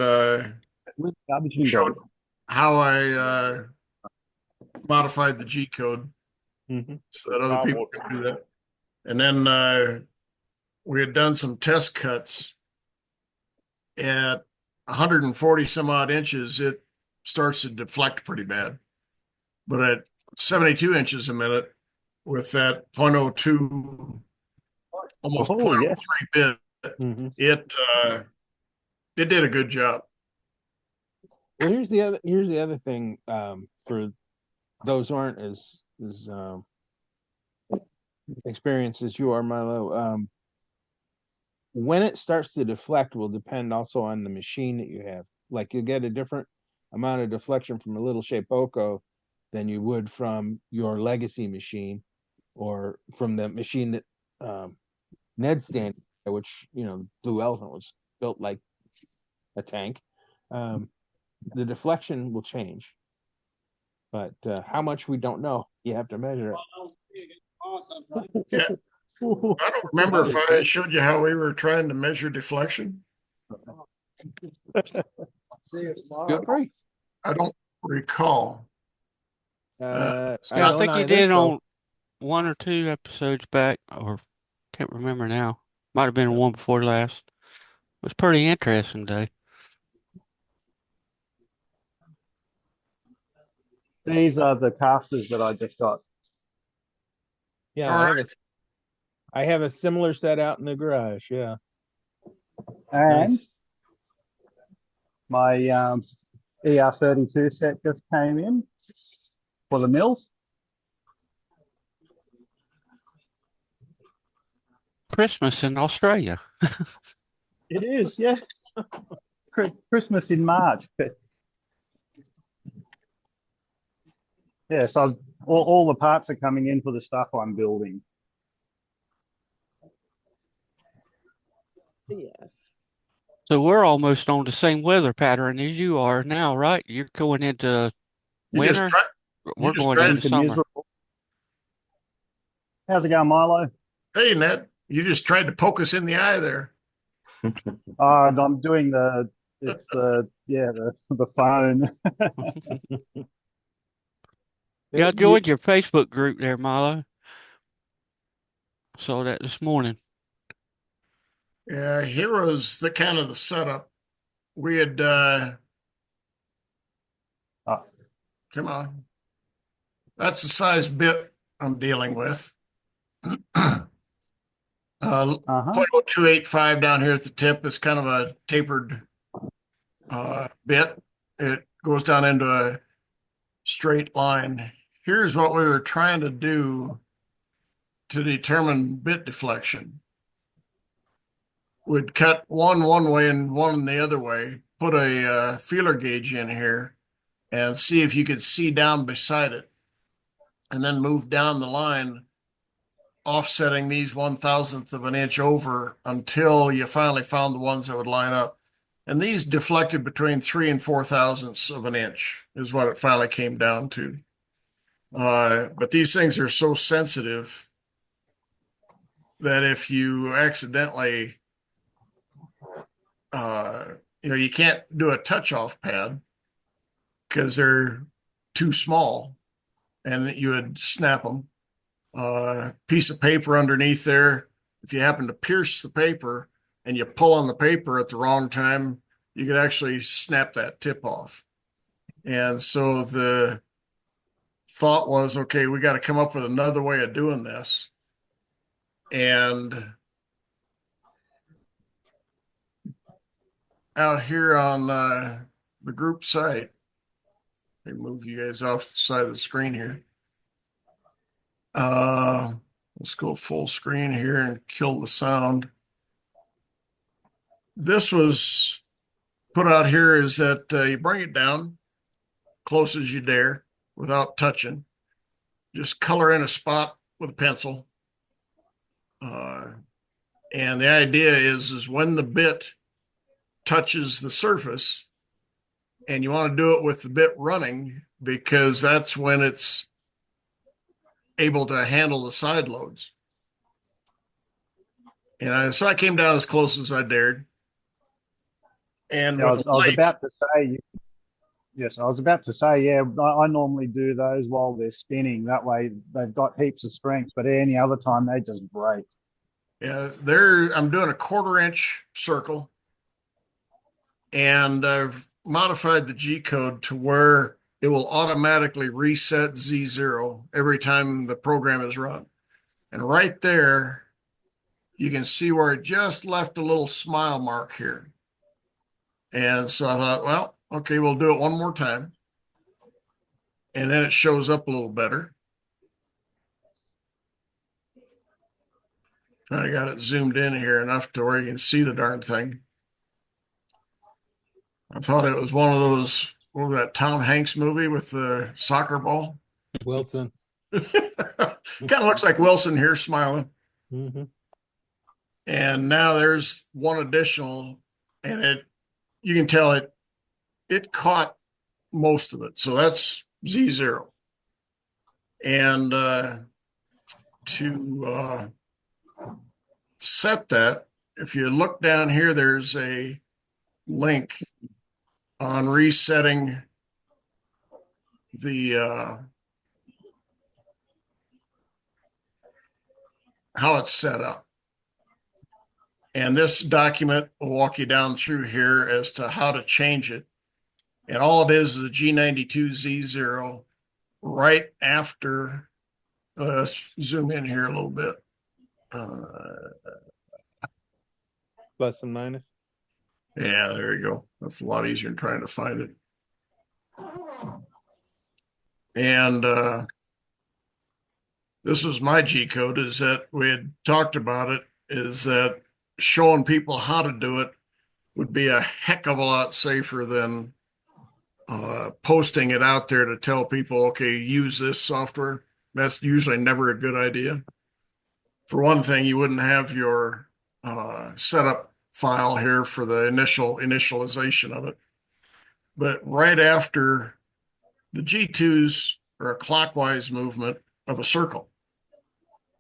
With garbage bin showed go. how I modified the G code so that other people can do that. And then we had done some test cuts at 140 some odd inches. It starts to deflect pretty bad. But at 72 inches a minute with that 0.02, almost Oh, 0.03 yes. bit, Mm-hmm. it did a good job. Well, here's the other thing for those who aren't as experienced as you are, Milo. When it starts to deflect will depend also on the machine that you have. Like you get a different amount of deflection from a little Shapeoko than you would from your legacy machine or from the machine that Ned's standing, which Blue Elephant was built like a tank. The deflection will change, but how much we don't know. You have to measure it. Yeah. I don't remember if I showed you how we were trying to measure deflection. Feel free. I don't recall. I Yeah, I don't think you either, did so- on one or two episodes back, or can't remember now. Might have been one before last. It was pretty interesting day. These are the casters that I just got. Yeah, All I have a similar set out in the garage. Yeah. And Nice. my ER32 set just came in for the mills. Christmas in Australia. It is, yes. Christmas in March. Yeah, so all the parts are coming in for the stuff I'm building. Yes. So we're almost on the same weather pattern as you are now, right? You're going into You just winter. We're just going tried into Winter summer. miserable. How's it going, Milo? Hey, Ned, you just tried to poke us in the eye there. I'm doing the phone. Yeah, I joined your Facebook group there, Milo. Saw that this morning. Yeah, here was the kind of the setup. We had come on. That's the size bit I'm dealing with. 0.0285 down here at the tip is kind of a tapered bit. It goes down into a straight line. Here's what we were trying to do to determine bit deflection. We'd cut one way and one the other way, put a feeler gauge in here and see if you could see down beside it, and then move down the line, offsetting these 1/1000th of an inch over until you finally found the ones that would line up. And these deflected between 3 and 4/1000ths of an inch is what it finally came down to. But these things are so sensitive that if you accidentally, you can't do a touch off pad because they're too small and you would snap them. Piece of paper underneath there. If you happen to pierce the paper and you pull on the paper at the wrong time, you could actually snap that tip off. And so the thought was, okay, we got to come up with another way of doing this. And out here on the group site, Let me move you guys off the side of the screen here. Let's go full screen here and kill the sound. This was put out here is that you bring it down close as you dare without touching. Just color in a spot with a pencil. And the idea is when the bit touches the surface, and you want to do it with the bit running because that's when it's able to handle the side loads. And so I came down as close as I dared. And I was about to say, yes, I was about to say, yeah, I normally do those while they're spinning. That way they've got heaps of strength, but any other time they just break. Yeah, I'm doing a 1/4-inch circle, and I've modified the G code to where it will automatically reset Z0 every time the program is run. And right there, you can see where it just left a little smile mark here. And so I thought, well, okay, we'll do it one more time. And then it shows up a little better. I got it zoomed in here enough to where you can see the darn thing. I thought it was one of those, what was that Tom Hanks movie with the soccer ball? Wilson. Kind of looks like Wilson here smiling. Mm-hmm. And now there's one additional, and you can tell it caught most of it. So that's Z0. And to set that, if you look down here, there's a link on resetting the how it's set up. And this document will walk you down through here as to how to change it. And all it is a G92Z0 right after, let's zoom in here a little bit. Plus and minus. Yeah, there you go. That's a lot easier than trying to find it. And this was my G code, is that we had talked about it, is that showing people how to do it would be a heck of a lot safer than posting it out there to tell people, okay, use this software. That's usually never a good idea. For one thing, you wouldn't have your setup file here for the initialization of it. But right after the G2s are a clockwise movement of a circle.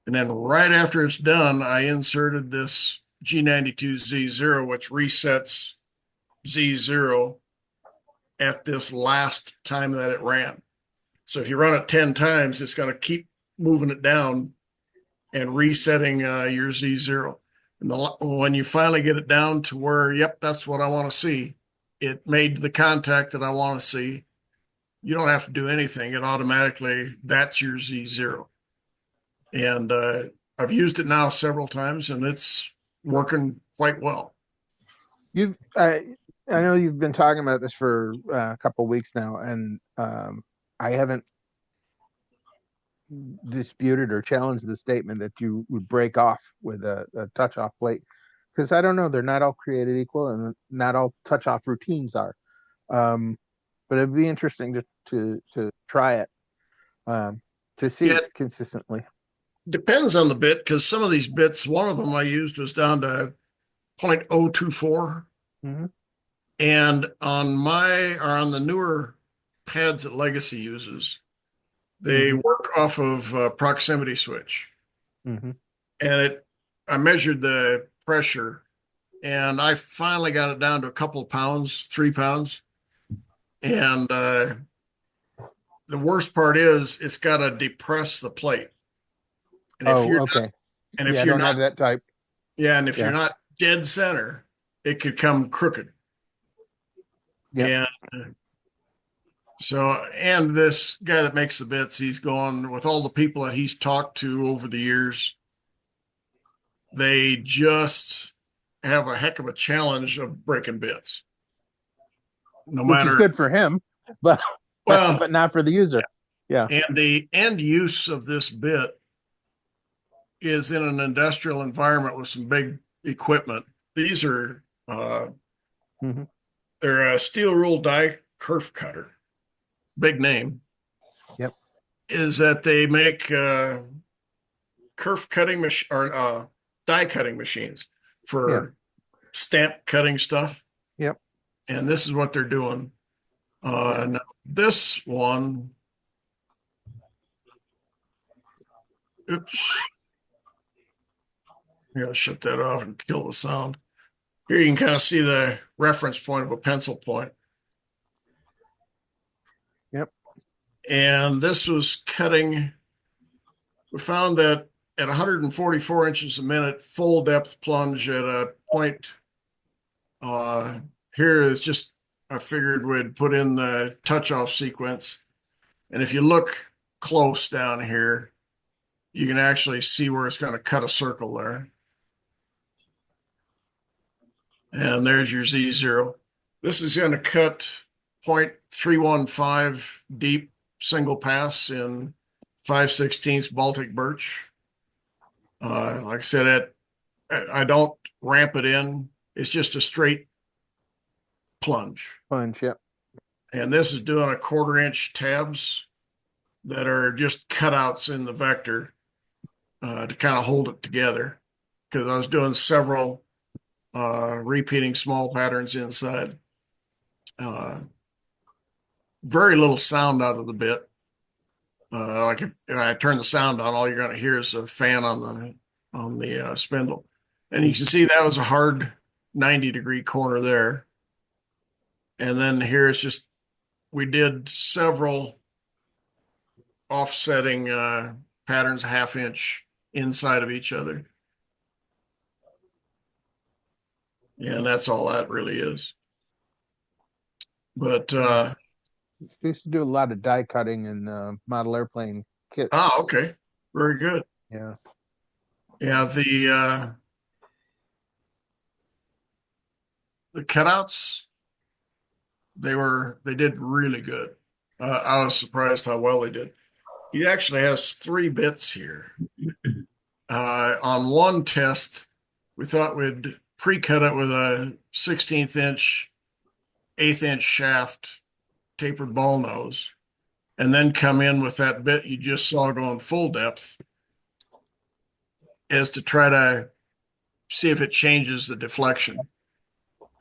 And then right after it's done, I inserted this G92Z0, which resets Z0 at this last time that it ran. So if you run it 10 times, it's going to keep moving it down and resetting your Z0. And when you finally get it down to where, yep, that's what I want to see, it made the contact that I want to see. You don't have to do anything. It automatically, that's your Z0. And I've used it now several times, and it's working quite well. I know you've been talking about this for a couple of weeks now, and I haven't disputed or challenged the statement that you would break off with a touch-off plate, because I don't know, they're not all created equal, and not all touch-off routines are. But it'd be interesting to try it to see it consistently. Depends on the bit, because some of these bits, one of them I used was down to 0.024. Mm-hmm. And on the newer pads that Legacy uses, they work off of proximity switch. Mm-hmm. And I measured the pressure, and I finally got it down to a couple of pounds, 3 pounds. And the worst part is it's got to depress the plate. And if you're okay. Not, and if yeah, you're I don't not have that type. Yeah, and if you're not dead center, it could come crooked. Yeah. And this guy that makes the bits, he's going with all the people that he's talked to over the years. They just have a heck of a challenge of breaking bits. Which is good for him, but Well, but not for the user. Yeah. and the end use of this bit is in an industrial environment with some big equipment. These are Mhm. they're a steel rule die kerf cutter, big name. Yep. Is that they make kerf cutting or die cutting machines for stamp cutting stuff. Yep. And this is what they're doing. Now this one, oops. Here, I'll shut that off and kill the sound. Here you can kind of see the reference point of a pencil point. Yep. And this was cutting. We found that at 144 inches a minute, full depth plunge at a point. Here is just, I figured we'd put in the touch off sequence. And if you look close down here, you can actually see where it's going to cut a circle there. And there's your Z0. This is going to cut 0.315 deep single pass in 5/16 Baltic birch. Like I said, I don't ramp it in. It's just a straight plunge. Punch. Yep. And this is doing a 1/4 inch tabs that are just cutouts in the vector to kind of hold it together. Because I was doing several repeating small patterns inside. Very little sound out of the bit. Like if I turn the sound on, all you're going to hear is a fan on the spindle. And you can see that was a hard 90-degree corner there. And then here it's just, we did several offsetting patterns, 1/2 inch inside of each other. And that's all that really is. But We used to do a lot of die cutting in model airplane kits. okay, very good. Yeah. Yeah, the cutouts, they did really good. I was surprised how well they did. He actually has 3 bits here. On one test, we thought we'd pre-cut it with a 1/16 inch, 1/8 inch shaft tapered ball nose, and then come in with that bit you just saw going full depth as to try to see if it changes the deflection.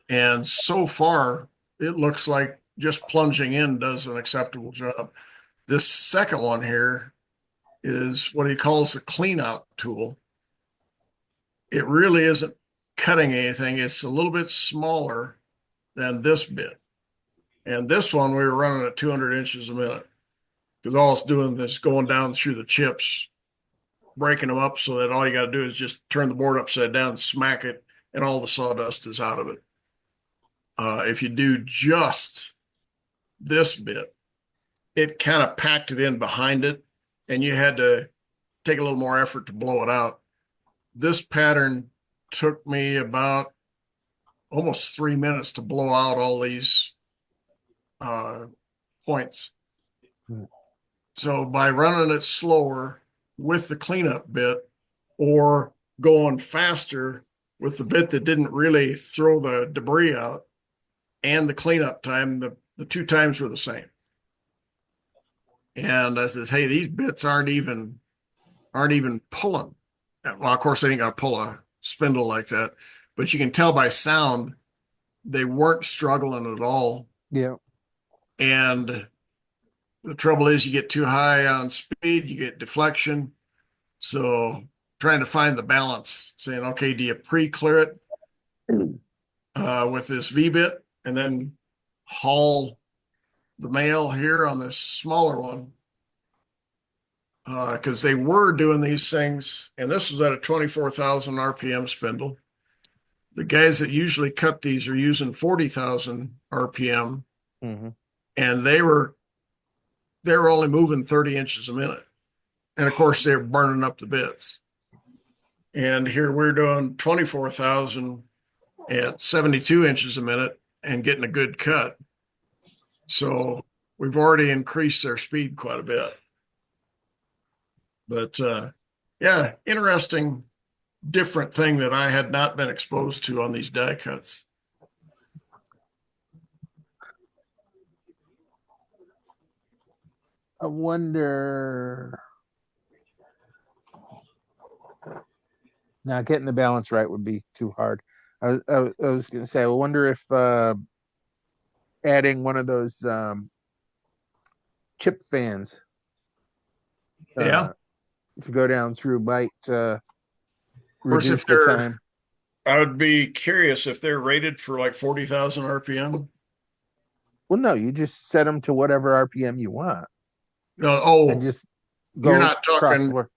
And so far, it looks like just plunging in does an acceptable job. This second one here is what he calls the clean out tool. It really isn't cutting anything. It's a little bit smaller than this bit. And this one, we were running at 200 inches a minute because all it's doing is going down through the chips, breaking them up so that all you got to do is just turn the board upside down and smack it, and all the sawdust is out of it. If you do just this bit, it kind of packed it in behind it, and you had to take a little more effort to blow it out. This pattern took me about almost 3 minutes to blow out all these points. So by running it slower with the cleanup bit, or going faster with the bit that didn't really throw the debris out, and the cleanup time, the 2 times were the same. And I says, hey, these bits aren't even pulling. Well, of course, they ain't got to pull a spindle like that, but you can tell by sound they weren't struggling at all. Yeah. And the trouble is, you get too high on speed, you get deflection. So trying to find the balance, saying, okay, do you pre-clear it with this V-bit and then haul the male here on this smaller one? Because they were doing these things, and this was at a 24,000 RPM spindle. The guys that usually cut these are using 40,000 RPM, and they were only moving 30 inches a minute. And of course, they're burning up the bits. And here we're doing 24,000 at 72 inches a minute and getting a good cut. So we've already increased their speed quite a bit. But yeah, interesting, different thing that I had not been exposed to on these die cuts. I wonder. Now, getting the balance right would be too hard. I was going to say, I wonder if adding one of those chip fans Yeah. to go down through might Of course, reduce if the they're, time. I would be curious if they're rated for like 40,000 RPM. Well, no, you just set them to whatever RPM you want No, and just you're go not across talking, the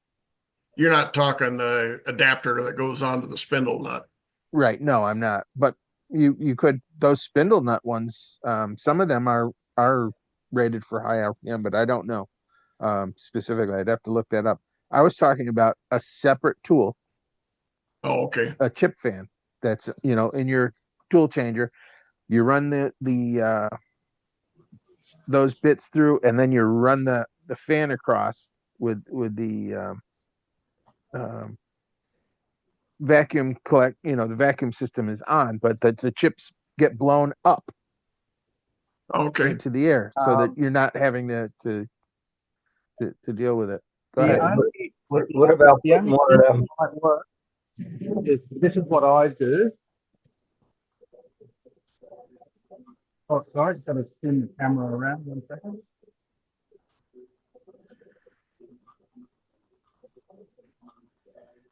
you're not talking the adapter that goes onto the spindle nut. right. No, I'm not. But you could, those spindle nut ones, some of them are rated for high RPM, but I don't know specifically. I'd have to look that up. I was talking about a separate tool, Oh, okay. a chip fan that's in your tool changer. You run the those bits through, and then you run the fan across with the vacuum collect. The vacuum system is on, but the chips get blown up Okay. into the air, so that Um, you're not having to deal with it. Go The ahead. only, What about the putting only one thing of that them? might work is this is what I do. Oh, sorry, just gotta spin the camera around 1 second.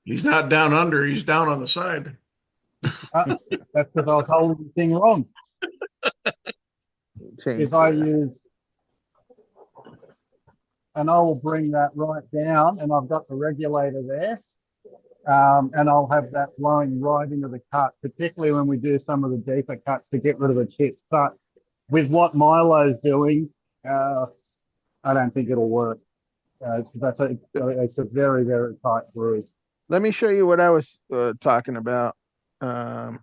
He's not down under, he's down on the side. That's because I was holding the thing wrong. Change If I the- use, and I will bring that right down, and I've got the regulator there. And I'll have that blowing right into the cut, particularly when we do some of the deeper cuts to get rid of the chips. But with what Milo's doing, I don't think it'll work. It's a very, very tight groove. Let me show you what I was talking about. Now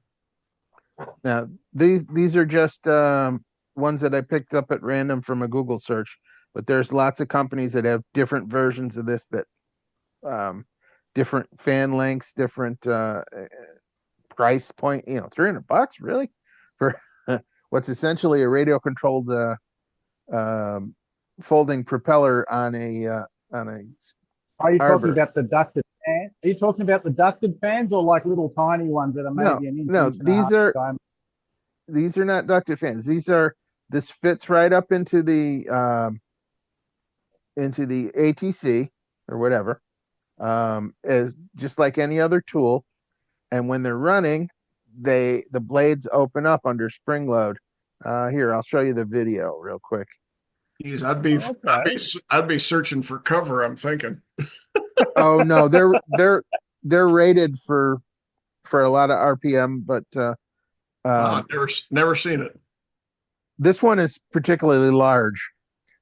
these are just ones that I picked up at random from a Google search, but there's lots of companies that have different versions of this that different fan lengths, different price point. $300 really for what's essentially a radio controlled folding propeller on a Are you talking arbor. about the ducted fans? Are you talking about the ducted fans or like little tiny ones that are No, maybe an inch? no, inch and a half diameter? these are not ducted fans. This fits right up into the ATC or whatever, as just like any other tool. And when they're running, the blades open up under spring load. Here, I'll show you the video real quick. Jeez, Okay. I'd be searching for cover, I'm thinking. Oh no, they're rated for a lot of RPM, but Never seen it. this one is particularly large.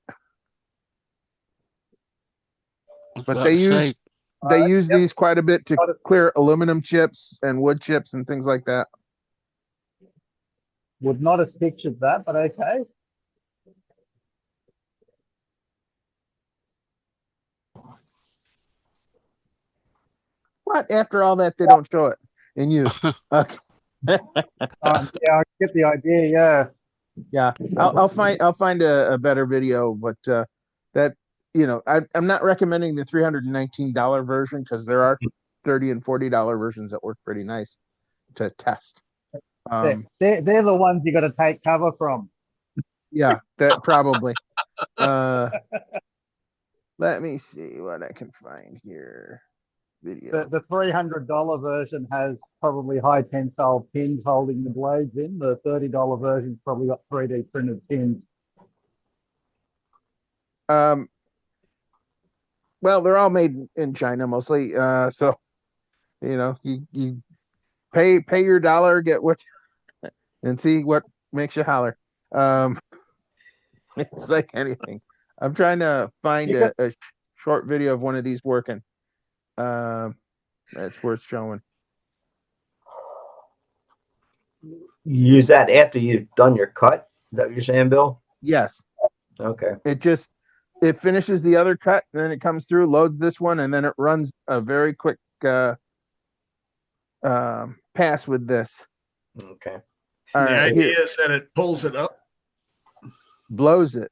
I was But about they to say, use Yep. these quite a bit to clear aluminum chips and wood chips and things like that. Would not have pictured that, but okay. What? After all that, they don't show it in use. Okay. Yeah, I get the idea. Yeah. Yeah, I'll find a better video, but that I'm not recommending the $319 version because there are $30 and $40 versions that work pretty nice to test. They're the ones you got to take cover from. Yeah, that probably. Let me see what I can find here. Video. The $300 version has probably high tensile pins holding the blades in. The $30 version's probably got 3D printed pins. Well, they're all made in China mostly. So you pay your dollar, get what, and see what makes you holler. It's like anything. I'm trying to find a short video of one of these working. That's worth showing. Use that after you've done your cut. Is that what you're saying, Bill? Yes. Okay. It finishes the other cut, and then it comes through, loads this one, and then it runs a very quick pass with this. Okay. All The right, idea here, is that it pulls it up. blows it.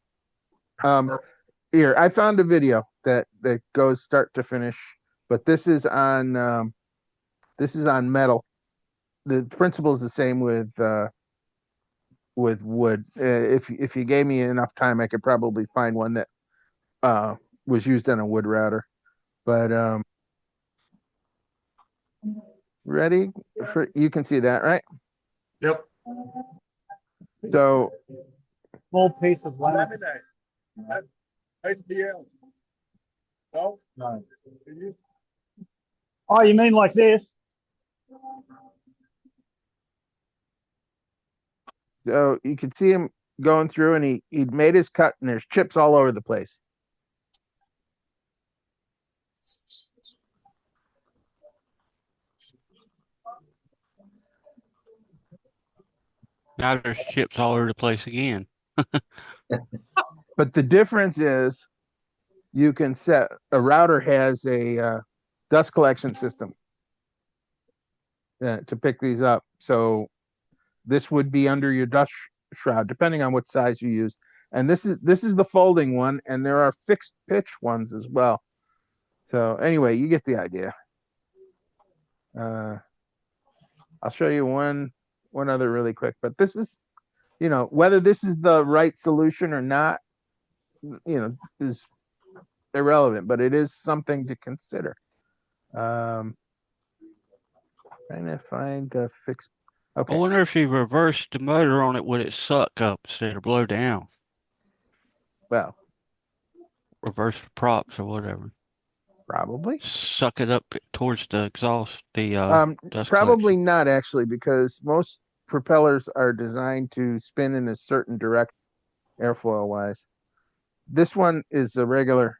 Or- Here, I found a video that goes start to finish, but this is on metal. The principle is the same with wood. If you gave me enough time, I could probably find one that was used on a wood router. But ready for you can see that, right? Yep. So Small piece of land. No. Oh, you mean like this? so you can see him going through, and he made his cut, and there's chips all over the place. Now there's chips all over the place again. But the difference is you can set a router has a dust collection system to pick these up. So this would be under your dust shroud, depending on what size you use. And this is the folding one, and there are fixed pitch ones as well. So anyway, you get the idea. I'll show you one other really quick, but this is, whether this is the right solution or not, is irrelevant, but it is something to consider. Trying to find the fixed. Okay. I wonder if you reversed the motor on it, would it suck up instead of blow down? Well, Reverse the props or whatever. probably. Suck it up towards the exhaust, the dust Probably collection. not actually, because most propellers are designed to spin in a certain direction, airfoil wise. This one is a regular.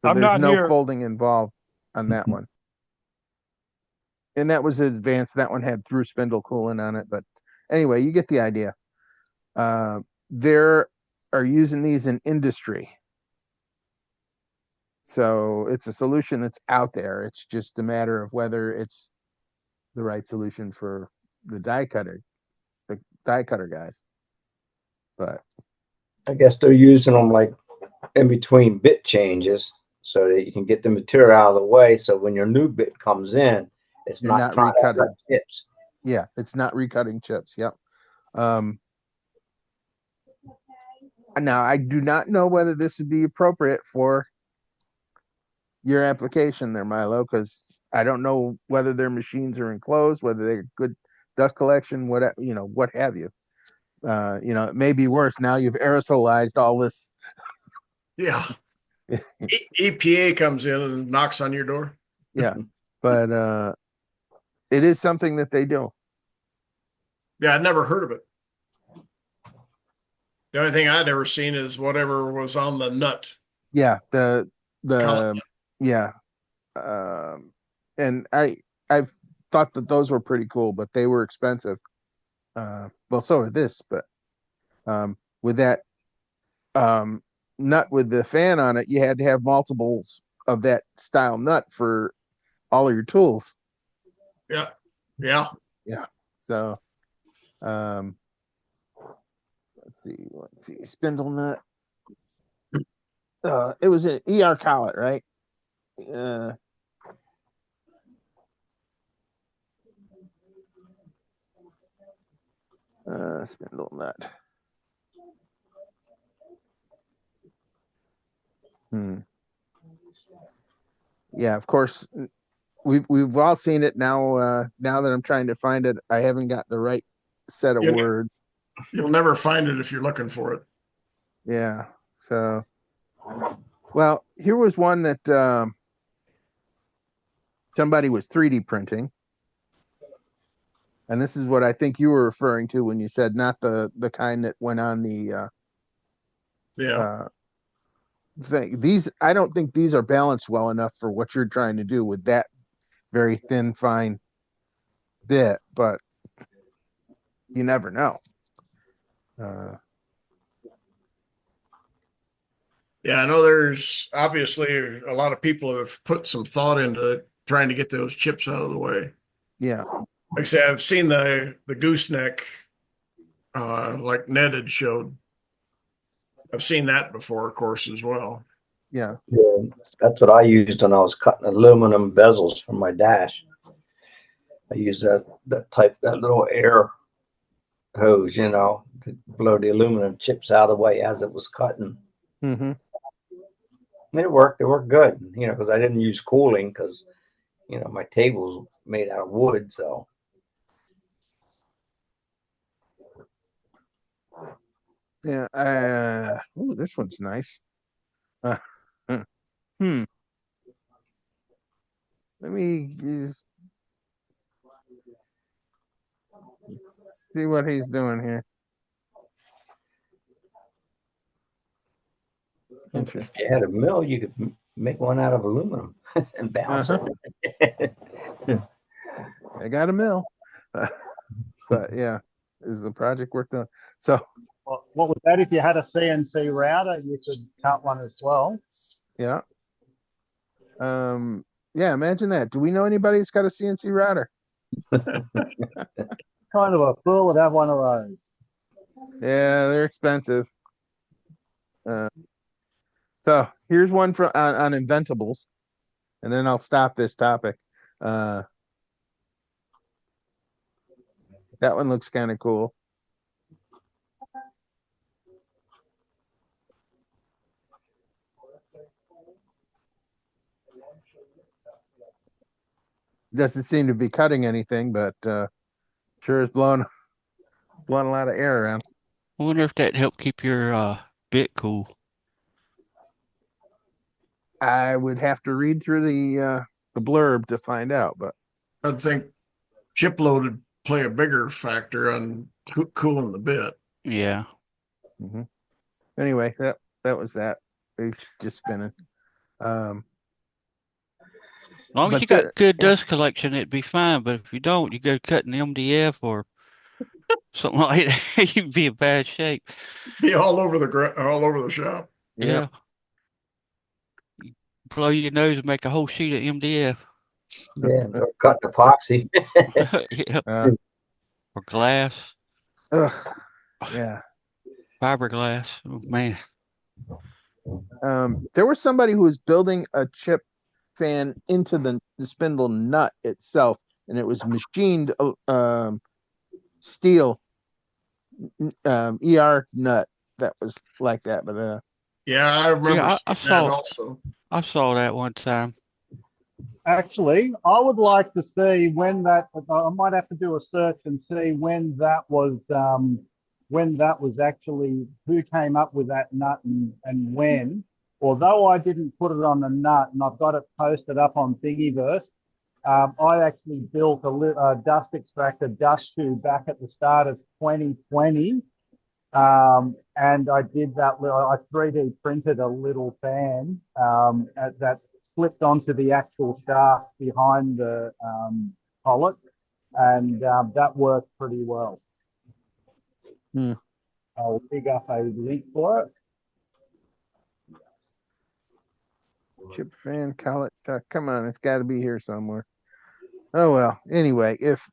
So I'm there's not no here. folding involved on that one. And that was advanced. That one had through spindle coolant on it. But anyway, you get the idea. There are using these in industry. So it's a solution that's out there. It's just a matter of whether it's the right solution for the die cutter guys. But I guess they're using them like in between bit changes so that you can get the material out of the way. So when your new bit comes in, it's you're not not trying to recutting. cut chips. Yeah, it's not recutting chips. Yep. Now I do not know whether this would be appropriate for your application there, Milo, because I don't know whether their machines are enclosed, whether they're good dust collection, what have you. It may be worse. Now you've aerosolized all this. Yeah. EPA comes in and knocks on your door. Yeah. But it is something that they do. Yeah, I'd never heard of it. The only thing I'd ever seen is whatever was on the nut. Yeah. Collet. Yeah. And I've thought that those were pretty cool, but they were expensive. Well, so are this, but with that nut with the fan on it, you had to have multiples of that style nut for all of your tools. Yeah. Yeah. Yeah. So let's see, spindle nut. It was an ER collet, right? Spindle nut. Yeah, of course. We've all seen it now. Now that I'm trying to find it, I haven't got the right set of words. You'll never find it if you're looking for it. Yeah. So, well, here was one that somebody was 3D printing, and this is what I think you were referring to when you said not the kind that went on the thing. These, I don't think these are balanced well enough for what you're trying to do with that very thin, fine bit, but you never know. Yeah, I know there's obviously a lot of people have put some thought into trying to get those chips out of the way. Yeah. Like I say, I've seen the gooseneck, like Ned had showed. I've seen that before, of course, as well. Yeah. Yeah, that's what I used when I was cutting aluminum bezels for my dash. I used that little air hose, to blow the aluminum chips out of the way as it was cutting. Mm-hmm. And it worked. It worked good, because I didn't use cooling because, my table's made out of wood. So Yeah. Ooh, this one's nice. Hmm. Let me just see what he's doing here. if Interesting. you had a mill, you could make one out of aluminum and bounce it. I got a mill. But yeah, is the project worked on? So What was that? If you had a CNC router, you could cut one as well. yeah. Yeah, imagine that. Do we know anybody that's got a CNC router? Kind of a fool would have one of those. Yeah, they're expensive. So here's one from on inventables, and then I'll stop this topic. That one looks kind of cool. Doesn't seem to be cutting anything, but sure is blowing a lot of air around. I wonder if that helped keep your bit cool. I would have to read through the blurb to find out, but I think chip load would play a bigger factor on cooling the bit. Yeah. mm-hmm. Anyway, that was that. They just spinning. As long as But you got good yeah. dust collection, it'd be fine. But if you don't, you go cutting MDF or something like that, you'd be in bad shape. Be all over the shop. Yeah. Blow your nose and make a whole sheet of MDF. Yeah, or cut epoxy. Yeah. Or glass. Ugh. Yeah. Fiberglass. Oh man. There was somebody who was building a chip fan into the spindle nut itself, and it was machined steel ER nut that was like that. But Yeah, I remember Yeah, I seeing that saw also. I saw that one time. Actually, I would like to see when that. I might have to do a search and see when that was. When that was actually who came up with that nut and when. Although I didn't put it on the nut, and I've got it posted up on Thingiverse. I actually built a dust extractor dust tube back at the start of 2020. And I did that. I 3D printed a little fan that slipped onto the actual shaft behind the collet, and that worked pretty well. I'll dig up a link for it. chip fan collet. Come on, it's got to be here somewhere. Oh well. Anyway, if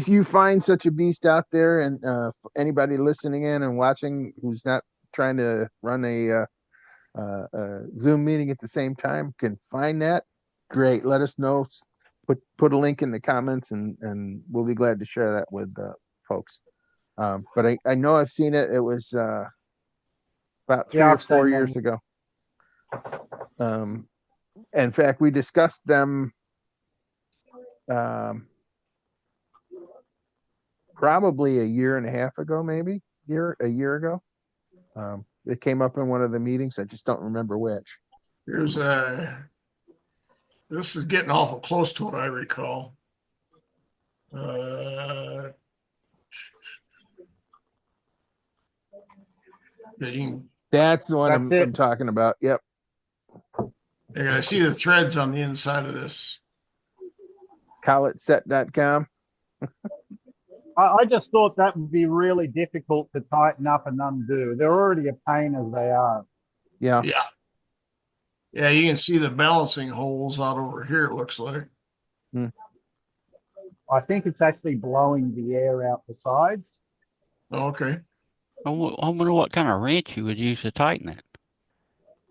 you find such a beast out there, and anybody listening in and watching who's not trying to run a Zoom meeting at the same time can find that, great. Let us know. Put a link in the comments, and we'll be glad to share that with folks. But I know I've seen it. It was about 3 or 4 years ago. In fact, we discussed them probably a year and a half ago, maybe a year ago. It came up in one of the meetings. I just don't remember which. This is getting awful close to what I recall. That's the one I'm talking about. Yep. I see the threads on the inside of this. colletset.com. I just thought that would be really difficult to tighten up and undo. They're already a pain as they are. Yeah. Yeah. Yeah, you can see the balancing holes out over here, it looks like. I think it's actually blowing the air out the sides. Okay. I wonder what kind of wrench you would use to tighten it.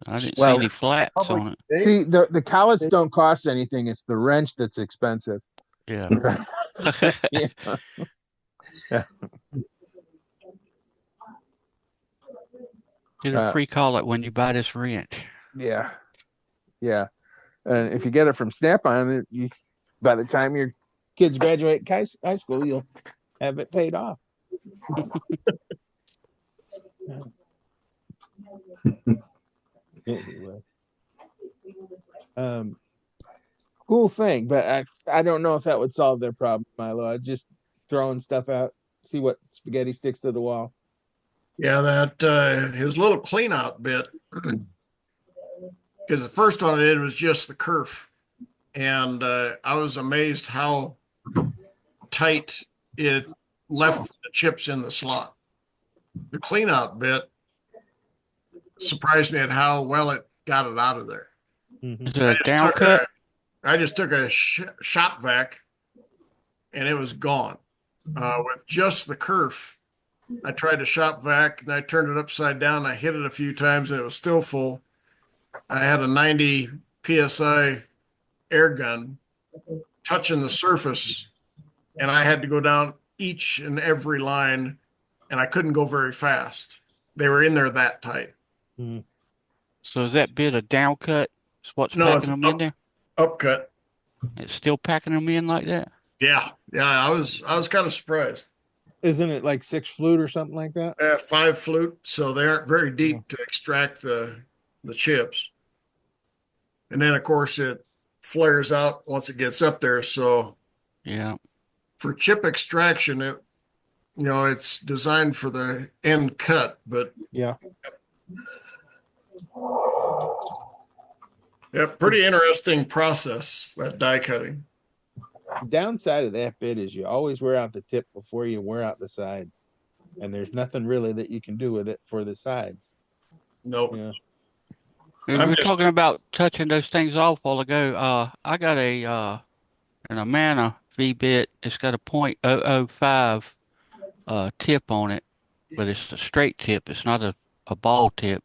I didn't see Well, any flaps Probably on it. See, the collets don't cost anything. It's the wrench that's expensive. Yeah. Yeah. Get a free collet when you buy this wrench. Yeah. Yeah. And if you get it from Snap-on, by the time your kids graduate high school, you'll have it paid off. Anyway. Cool thing, but I don't know if that would solve their problem, Milo. I'd just throwing stuff out, see what spaghetti sticks to the wall. Yeah, that his little clean out bit, because the first one I did was just the kerf, and I was amazed how tight it left the chips in the slot. The clean out bit surprised me at how well it got it out of there. Is it a down cut? I just took a shop vac and it was gone. With just the kerf, I tried to shop vac and I turned it upside down. I hit it a few times and it was still full. I had a 90 PSI air gun touching the surface and I had to go down each and every line and I couldn't go very fast. They were in there that tight. So is that bit a down cut? Is what's No, it's packing them in there? upcut. It's still packing them in like that? Yeah. I was kind of surprised. Isn't it like 6 flute or something like that? 5 flute, so they aren't very deep to extract the chips. And then of course it flares out once it gets up there. So Yeah. for chip extraction, it's designed for the end cut, but Yeah. yeah, pretty interesting process, that die cutting. The downside of that bit is you always wear out the tip before you wear out the sides. And there's nothing really that you can do with it for the sides. Nope. Yeah. We were talking about touching those things off a while ago. I got an Amana V-bit. It's got a .005 tip on it, but it's a straight tip. It's not a ball tip.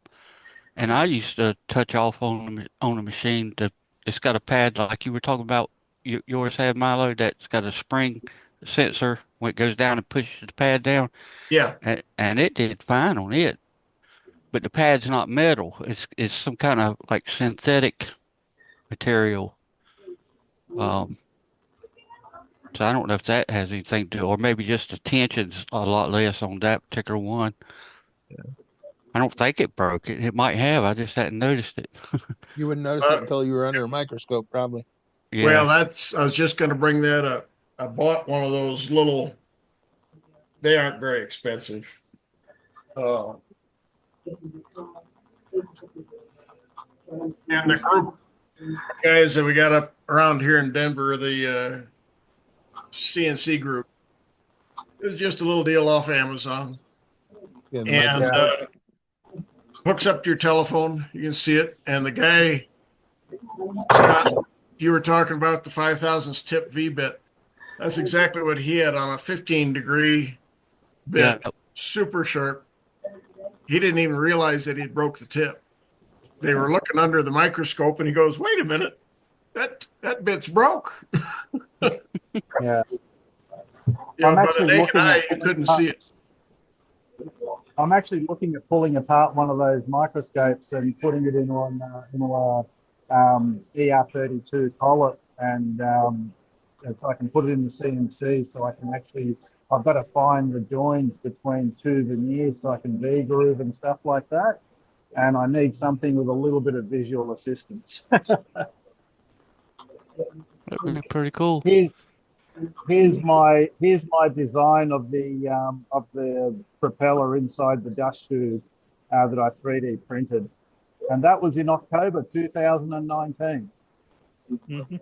And I used to touch off on the machine. It's got a pad like you were talking about. Yours had, Milo, that's got a spring sensor when it goes down and pushes the pad down. Yeah. And it did fine on it. But the pad's not metal. It's some kind of like synthetic material. So I don't know if that has anything to do, or maybe just the tension's a lot less on that particular one. Yeah. I don't think it broke it. It might have. I just hadn't noticed it. You wouldn't notice it until you were under a microscope, probably. Yeah. Well, I was just going to bring that up. I bought one of those little, they aren't very expensive. And the group guys that we got up around here in Denver, the CNC group, it was just a little deal off Amazon. Yeah, and hooks up to your telephone. You can see it. And the guy, Scott, you were talking about the 5,000 tip V-bit. That's exactly what he had on a 15-degree bit. Yeah. Super sharp. He didn't even realize that he broke the tip. They were looking under the microscope, and he goes, "Wait a minute, that bit's broke." Yeah. But a naked eye, you couldn't see it. I'm actually looking at pulling apart one of those microscopes and putting it into ER32 collet, and so I can put it in the CNC, so I can actually. I've got to find the joins between 2 veneers so I can V-groove and stuff like that. And I need something with a little bit of visual assistance. That would be pretty cool. Here's my design of the propeller inside the dust tube that I 3D printed, and that was in October 2019. Mm-hmm.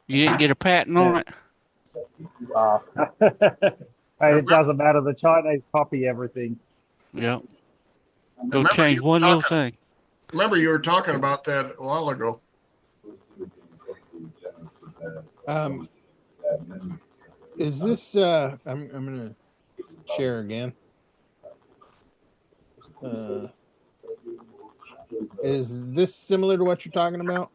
You didn't get a patent on it? Hey, it doesn't matter. The Chinese copy everything. Yep. Go Remember change you were one little talking. thing. Remember you were talking about that a while ago. Is this I'm gonna share again. Is this similar to what you're talking about?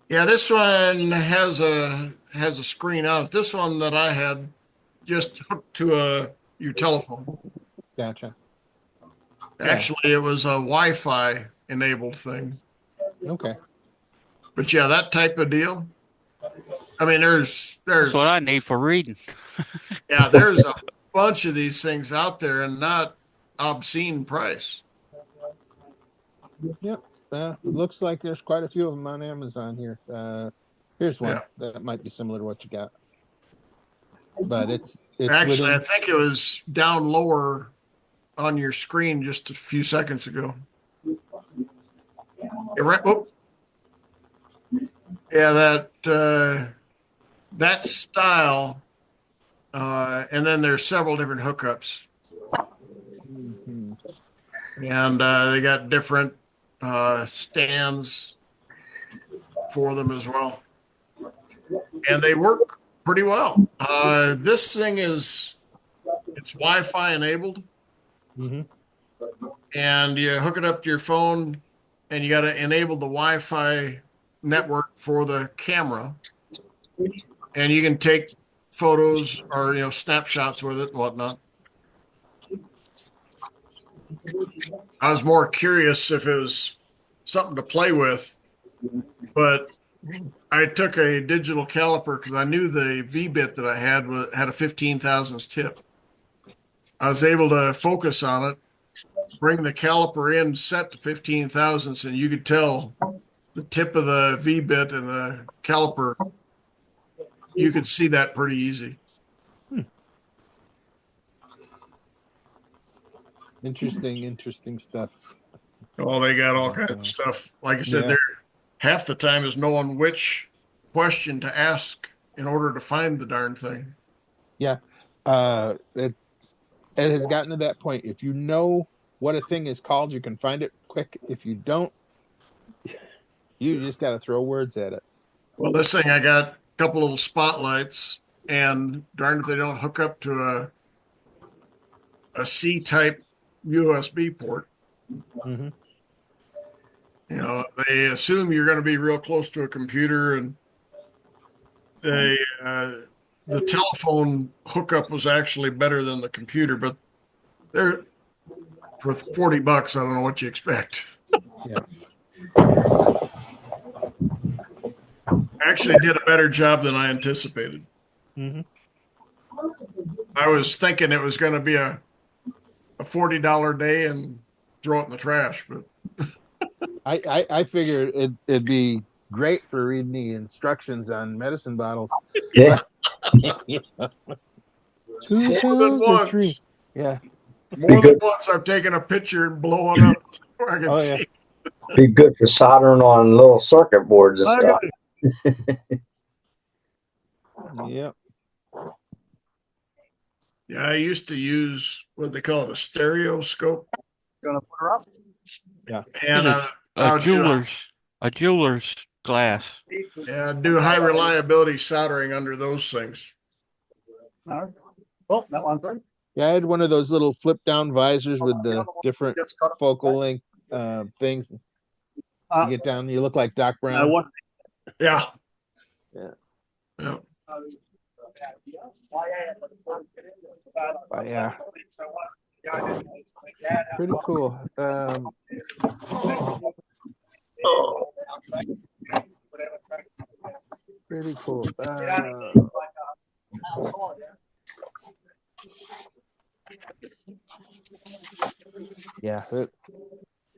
Yeah, this one has a screen on it. This one that I had just hooked to your telephone. Gotcha. Actually, it was a Wi-Fi enabled thing. Okay. But yeah, that type of deal. I mean, That's what I need for reading. there's a bunch of these things out there and not obscene price. Yep. It looks like there's quite a few of them on Amazon here. Here's one that might be similar to what you got, but it's Actually, I within. think it was down lower on your screen just a few seconds ago. Yeah, right. Oh. Yeah, that style, and then there's several different hookups, Mhm. and they got different stands for them as well, and they work pretty well. This thing it's Wi-Fi enabled, Mhm. and you hook it up to your phone, and you got to enable the Wi-Fi network for the camera, and you can take photos or snapshots with it and whatnot. I was more curious if it was something to play with, but I took a digital caliper because I knew the V bit that I had had a 15 thousandths tip. I was able to focus on it, bring the caliper in, set to 15 thousandths, and you could tell the tip of the V bit and the caliper. You could see that pretty easy. Interesting stuff. Oh, they got all kinds of stuff. Like I said, there half the time is knowing which question to ask in order to find the darn thing. Yeah. It has gotten to that point. If you know what a thing is called, you can find it quick. If you don't, you just got to throw words at it. Well, this thing, I got a couple little spotlights, and darn if they don't hook up to a C-type USB port. Mm-hmm. They assume you're going to be real close to a computer, and they the telephone hookup was actually better than the computer, but they're for $40. I don't know what you expect. Yeah. Actually did a better job than I anticipated. Mm-hmm. I was thinking it was going to be a $40 day and throw it in the trash, but I figured it'd be great for reading the instructions on medicine bottles. Yeah. 2003. Yeah. More than once I've taken a picture and blown up where I can see. Be good for soldering on little circuit boards and stuff. Yep. Yeah, I used to use what they call it, a stereoscope. Gonna put her up? Yeah. And a jeweler's glass. Yeah, do high reliability soldering under those things. No. Oh, that one's right. Yeah, I had one of those little flip down visors with the different focal length things. You get down, you look like Doc Brown. Yeah. Yeah. Yeah. Yeah. Pretty cool. Pretty cool. Yeah.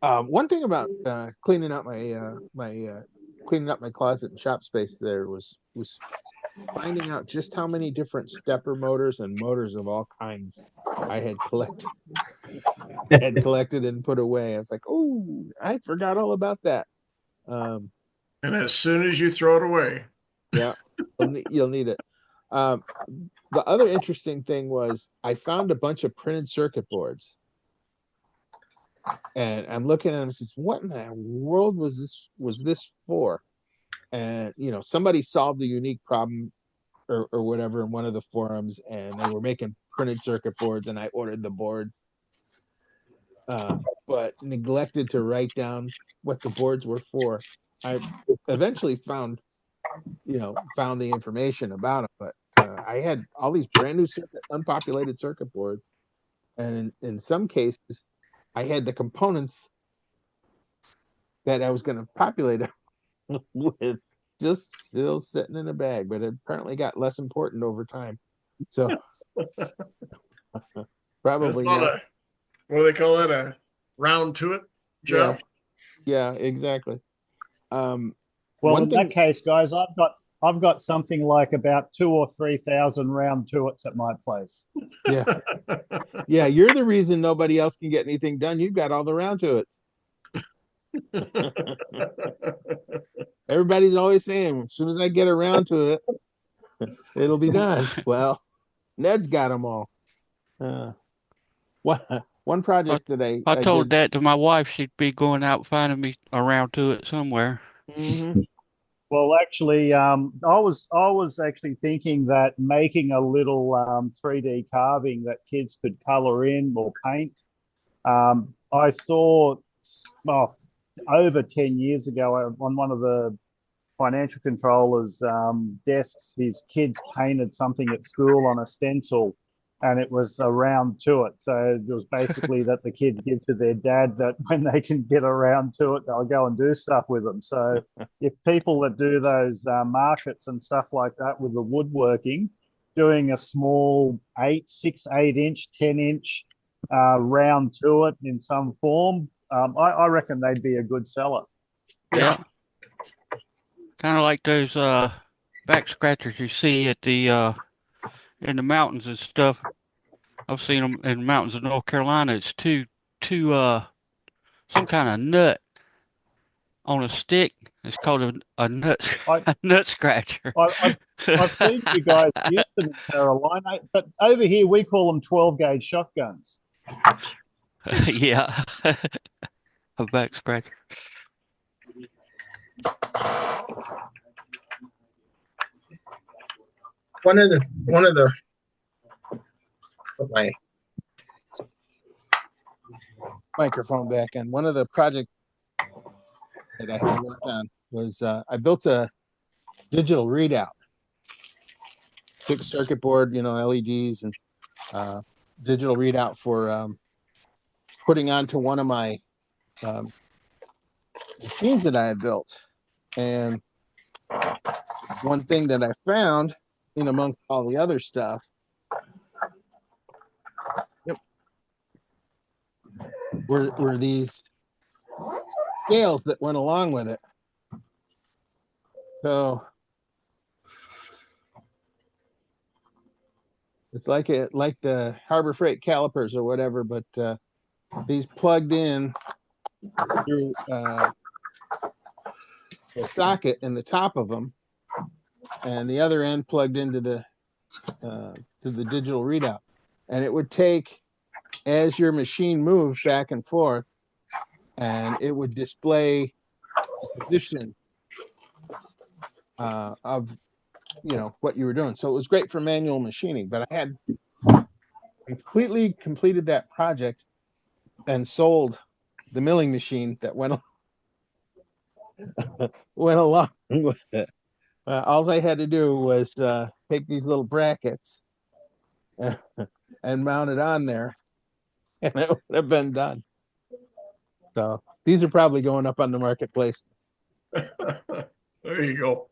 One thing about cleaning out my closet and shop space there was finding out just how many different stepper motors and motors of all kinds I had collected and put away. I was like, oh, I forgot all about that. And as soon as you throw it away. Yeah, you'll need it. Um, the other interesting thing was I found a bunch of printed circuit boards, and I'm looking at them and says, "What in the world was this for?" And somebody solved a unique problem or whatever in one of the forums, and they were making printed circuit boards, and I ordered the boards, but neglected to write down what the boards were for. I eventually found the information about it, but I had all these brand new unpopulated circuit boards, and in some cases, I had the components that I was going to populate it with just still sitting in a bag, but it apparently got less important over time. So probably It's not not. what do they call that? A round to it job? Yeah, exactly. Well, one in thing, that case, guys, I've got something like about 2,000 or 3,000 round tuits at my place. yeah, yeah, you're the reason nobody else can get anything done. You've got all the round to it. Everybody's always saying, as soon as I get around to it, it'll be done. Well, Ned's got them all. One project that I I told did. that to my wife, she'd be going out finding me around to it somewhere. Mm-hmm. Well, actually, I was actually thinking that making a little 3D carving that kids could color in or paint. I saw, well, over 10 years ago on one of the financial controller's desks, his kids painted something at school on a stencil, and it was around to it. So it was basically that the kids give to their dad that when they can get around to it, they'll go and do stuff with them. So if people that do those markets and stuff like that with the woodworking, doing a small 8 inch, 10 inch round to it in some form, I reckon they'd be a good seller. Yeah. Kind of like those back scratchers you see at the in the mountains and stuff. I've seen them in the mountains of North Carolina. It's some kind of nut on a stick. It's called a nut I, a nut scratcher. I've seen you guys use them in Carolina, but over here we call them 12-gauge shotguns. Yeah, a back scratcher. One of the put my microphone back in. One of the projects that I had worked on was I built a digital readout, fixed circuit board, LEDs and digital readout for putting onto one of my machines that I had built. And one thing that I found in amongst all the other stuff, were these scales that went along with it. So it's like the Harbor Freight calipers or whatever, but these plugged in through a socket in the top of them, and the other end plugged into the to the digital readout. And it would take, as your machine moves back and forth, and it would display the position of what you were doing. So it was great for manual machining. But I had completely completed that project and sold the milling machine that went along with it. All I had to do was take these little brackets and mount it on there, and it would have been done. So these are probably going up on the marketplace. There you go.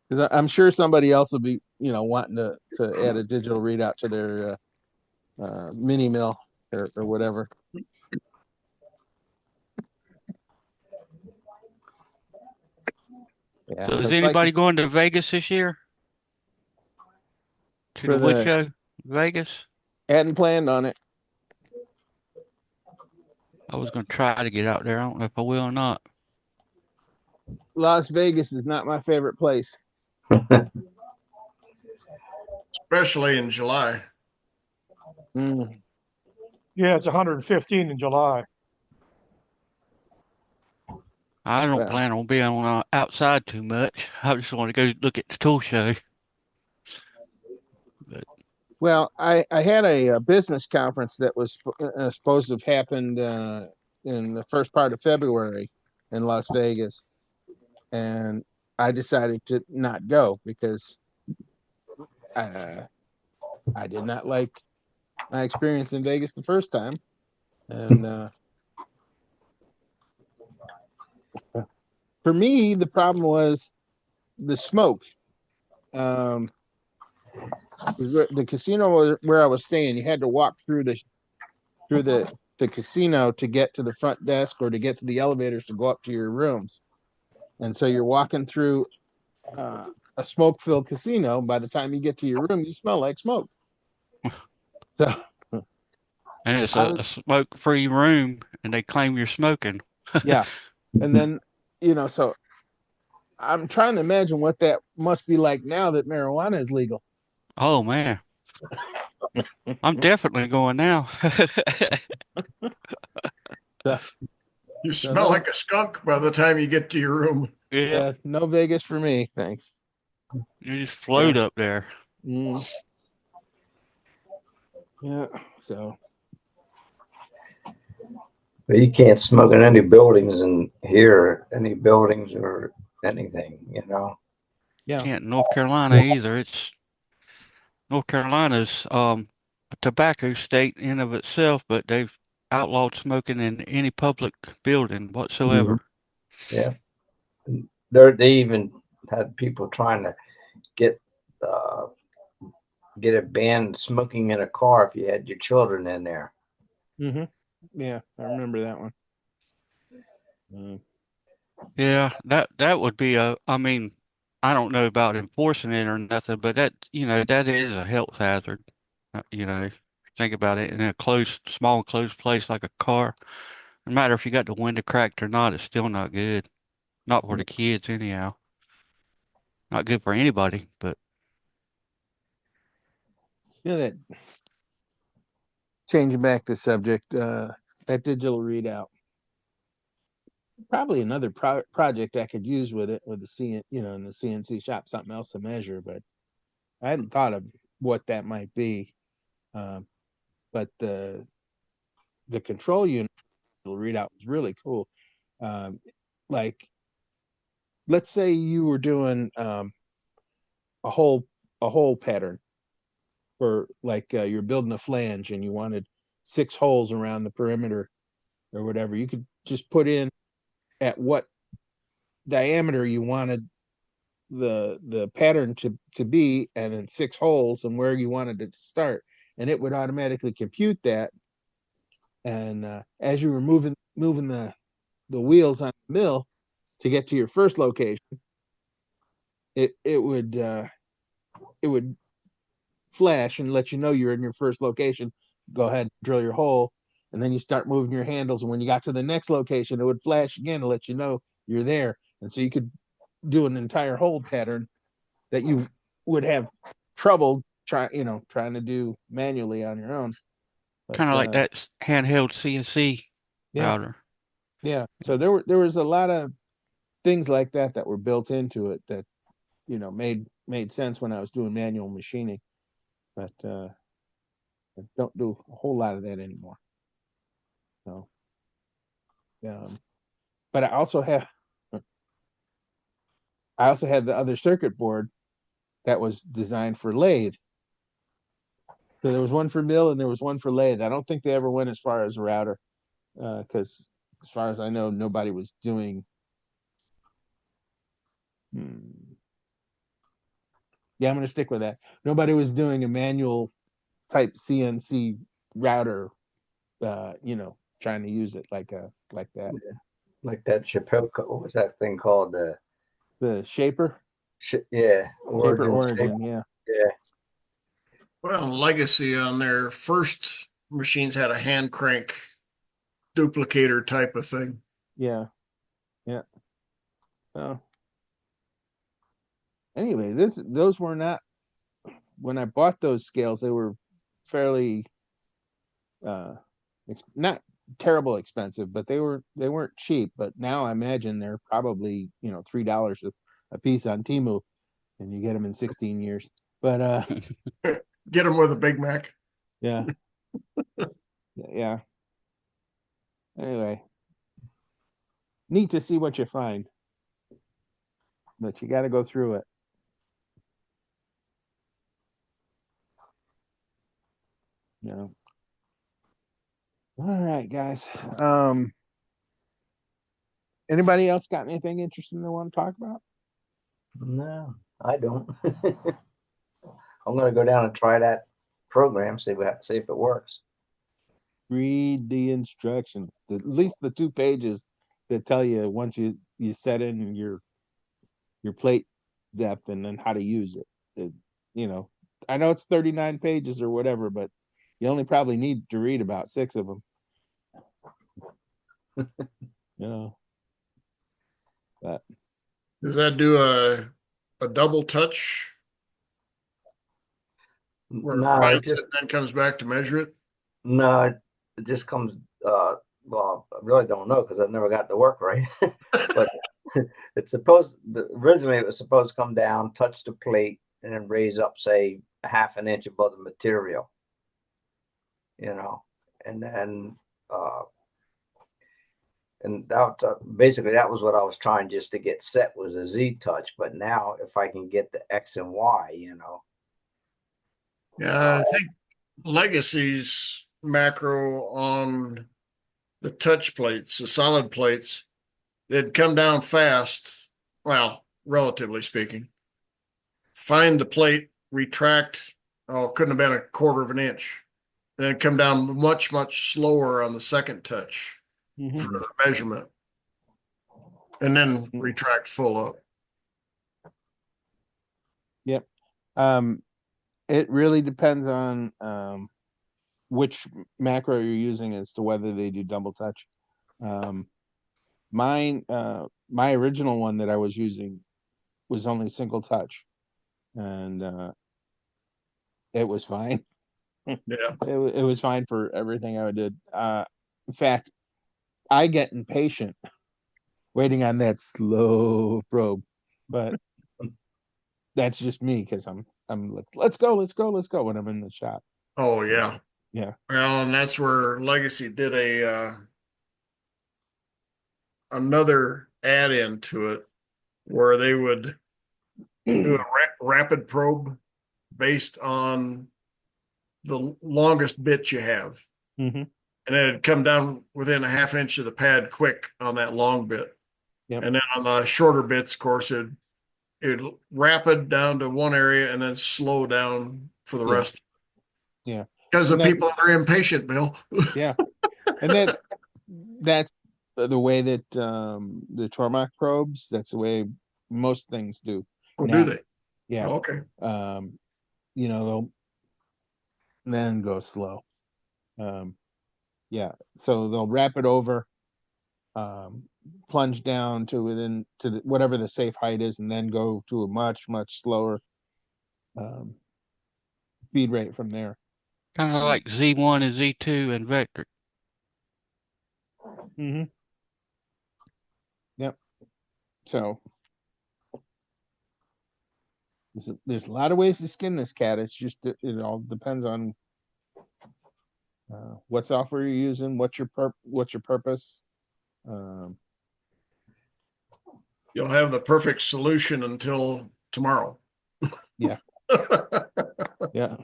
Because I'm sure somebody else will be, wanting to add a digital readout to their mini mill or whatever. Yeah, So is anybody going to Vegas this year? To the wood show, Vegas? Hadn't planned on it. I was going to try to get out there. I don't know if I will or not. Las Vegas is not my favorite place. especially in July. Mm. Yeah, it's 115 in July. I don't Well, plan on being on outside too much. I just want to go look at the tool show. But well, I had a business conference that was supposed to have happened in the first part of February in Las Vegas, and I decided to not go because uh, I did not like my experience in Vegas the first time, and for me, the problem was the smoke. Um, 'Cause the casino where I was staying, you had to walk through the casino to get to the front desk or to get to the elevators to go up to your rooms. And so you're walking through a smoke-filled casino. By the time you get to your room, you smell like smoke. So and it's I a, was, a smoke-free room, and they claim you're smoking. yeah. And then, so I'm trying to imagine what that must be like now that marijuana is legal. Oh man, I'm definitely going now. So, You so smell no, like a skunk by the time you get to your room. Yeah, no Vegas for me, thanks. you just float up there. Mm, yeah. So But you can't smoke in any buildings in here, any buildings or anything, you know. yeah. Can't in North Carolina either. It's North Carolina's a tobacco state in of itself, but they've outlawed smoking in any public building whatsoever. Yeah. They even had people trying to get uh, get it banned smoking in a car if you had your children in there. Mm-hmm. Yeah, I remember that one. Mm. Yeah, that would be I mean, I don't know about enforcing it or nothing, but that is a health hazard. Think about it in a small enclosed place like a car. No matter if you got the window cracked or not, it's still not good. Not for the kids anyhow. Not good for anybody, but That changing back the subject, that digital readout. Probably another project I could use with it with the in the CNC shop, something else to measure, but I hadn't thought of what that might be. Um, but the control unit readout was really cool. Um, like, let's say you were doing a whole pattern for like you're building a flange and you wanted 6 holes around the perimeter or whatever. You could just put in at what diameter you wanted the pattern to be, and then 6 holes and where you wanted it to start, and it would automatically compute that. And as you were moving the wheels on the mill to get to your first location, it would flash and let you know you're in your first location. Go ahead, drill your hole, and then you start moving your handles. And when you got to the next location, it would flash again to let you know you're there. And so you could do an entire hole pattern that you would have trouble trying to do manually on your own. But kind of like that handheld CNC yeah, router. yeah. So there was a lot of things like that were built into it that made sense when I was doing manual machining. But I don't do a whole lot of that anymore. So, but I also had the other circuit board that was designed for lathe. So there was one for mill and there was one for lathe. I don't think they ever went as far as a router, because as far as I know, nobody was doing. Yeah, I'm going to stick with that. Nobody was doing a manual type CNC router, trying to use it like that. Like that Chappelle, what was that thing called? The shaper, Yeah, shaper Origin. origin, yeah. Yeah. Well, Legacy on their first machines had a hand crank duplicator type of thing. Yeah, yeah. Well, anyway, those were not, when I bought those scales, they were fairly not terrible expensive, but they weren't cheap. But now I imagine they're probably, $3 a piece on Temu, and you get them in 16 years. But Get them with a Big Mac. yeah, yeah. Anyway, neat to see what you find, but you got to go through it. All right, guys. Anybody else got anything interesting they want to talk about? No, I don't. I'm gonna go down and try that program, see if it works. Read the instructions, at least the 2 pages that tell you once you set in your plate depth and then how to use it. I know it's 39 pages or whatever, but you only probably need to read about 6 of them. But Does that do a double touch where it No, finds it, then comes back to measure it? no, it just comes. Well, I really don't know because I've never got it to work right. But originally it was supposed to come down, touch the plate, and then raise up, say, a half an inch above the material. And then and basically that was what I was trying just to get set, was a Z touch. But now if I can get the X and Y, Yeah, I think Legacy's macro on the touch plates, the solid plates, they'd come down fast. Well, relatively speaking. Find the plate, retract. Oh, couldn't have been a quarter of an inch. And then come down much, much slower on the second touch for the measurement. And then retract full up. Yep. It really depends on which macro you're using as to whether they do double touch. My original one that I was using was only single touch, and it was fine. Yeah. It was fine for everything I did. In fact, I get impatient waiting on that slow probe, but that's just me because I'm like, let's go when I'm in the shop. Oh yeah. Yeah. Well, and that's where Legacy did another add-in to it where they would do a rapid probe based on the longest bit you have. Mm-hmm. And then it'd come down within a half inch of the pad quick on that long bit. Yep. And then on the shorter bits, of course, it'd rapid down to one area and then slow down for the rest. Yeah. Because the people that are impatient, Bill. Yeah. And that's the way that the Tormach probes, that's the way most things do. Oh, now. do they? Yeah. Oh, okay. They'll then go slow. Yeah. So they'll wrap it over, plunge down to whatever the safe height is, and then go to a much, much slower feed rate from there. Kind of like Z1 and Z2 and Vector. Mm-hmm. Yep. So there's a lot of ways to skin this cat. It's just it all depends on what software you're using, what's your purpose. You'll have the perfect solution until tomorrow. Yeah. Yeah.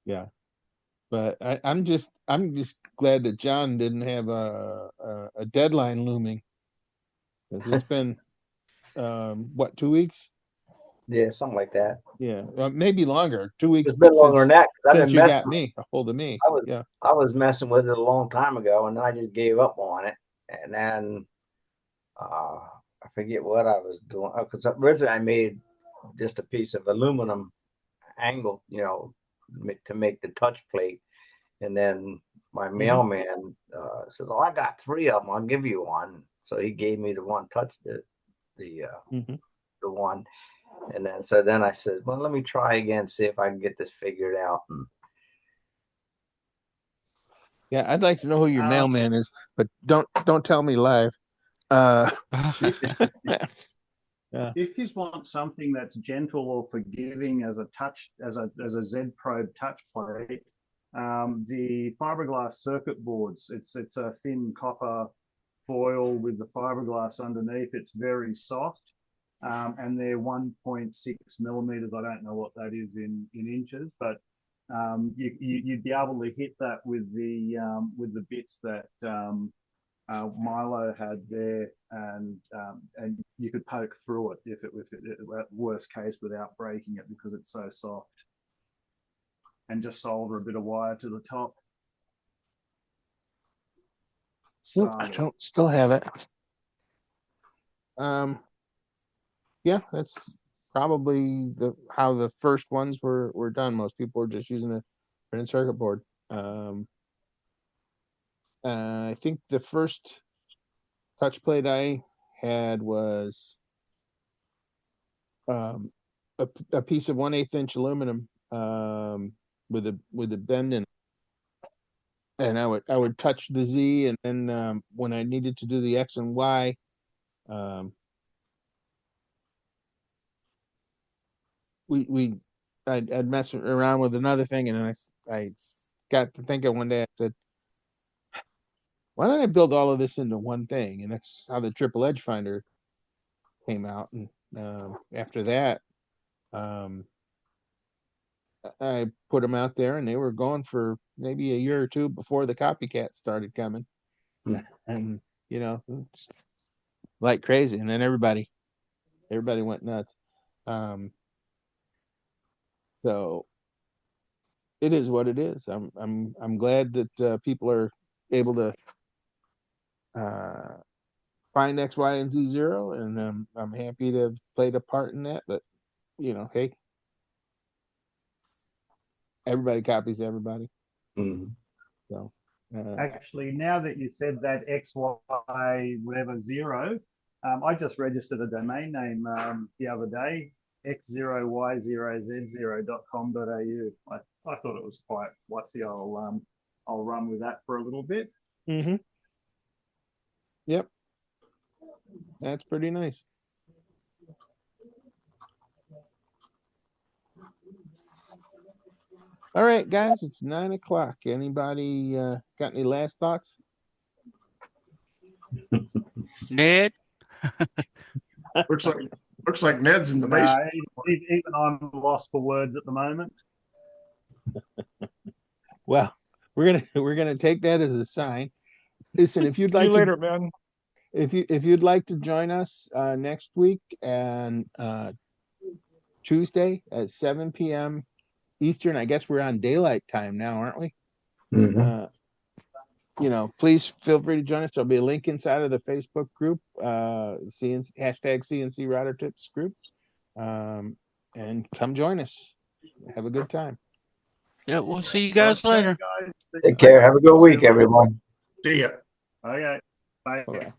Yeah. But I'm just glad that John didn't have a deadline looming, because it's been 2 weeks? Yeah, something like that. Yeah, maybe longer. 2 weeks. It's been longer than that. Since you got a hold of me. I was messing with it a long time ago, and then I just gave up on it. And then I forget what I was doing, because originally I made just a piece of aluminum angle, to make the touch plate. And then my mailman says, "Oh, I got 3 of them. I'll give you one." So he gave me the one touch, the Mhm. one. And then I said, well, let me try again, see if I can get this figured out. And Yeah, I'd like to know who your mailman is, but don't tell me live. If you want something that's gentle or forgiving as a Z probe touch plate, the fiberglass circuit boards. It's a thin copper foil with the fiberglass underneath. It's very soft, and they're 1.6 millimeters. I don't know what that is in inches, but you'd be able to hit that with the bits that Milo had there, and you could poke through it if it at worst case without breaking it because it's so soft, and just solder a bit of wire to the top. Nope, I don't still have it. Yeah, that's probably how the first ones were done. Most people were just using a printed circuit board. I think the first touch plate I had was a piece of 1/8 inch aluminum with a bend in it. And I would touch the Z, and then when I needed to do the X and Y, I'd mess around with another thing, and then I got to thinking one day. I said, why don't I build all of this into one thing? And that's how the triple edge finder came out. And after that, I put them out there, and they were going for maybe a year or two before the copycats started coming. And it's like crazy. And then everybody went nuts. So it is what it is. I'm glad that people are able to find X, Y, and Z zero, and I'm happy to have played a part in that. But hey, everybody copies everybody. So Actually, now that you said that XY whatever zero, I just registered a domain name the other day, x0y0z0.com.au. I thought it was quite whatsy. I'll run with that for a little bit. Yep, that's pretty nice. All right, guys, it's 9 o'clock. Anybody got any last thoughts? Ned? Looks like Ned's in the basement. Even I'm lost for words at the moment. Well, we're gonna take that as a sign. Listen, if you'd See like you later, man. if you'd like to join us next week and Tuesday at 7 p.m. Eastern, I guess we're on daylight time now, aren't we? Please feel free to join us. There'll be a link inside of the Facebook group, #CNC Router Tips group, and come join us. Have a good time. Yeah, we'll see you guys later. Take care. Have a good week, everyone. See ya. Okay. Bye. Bye.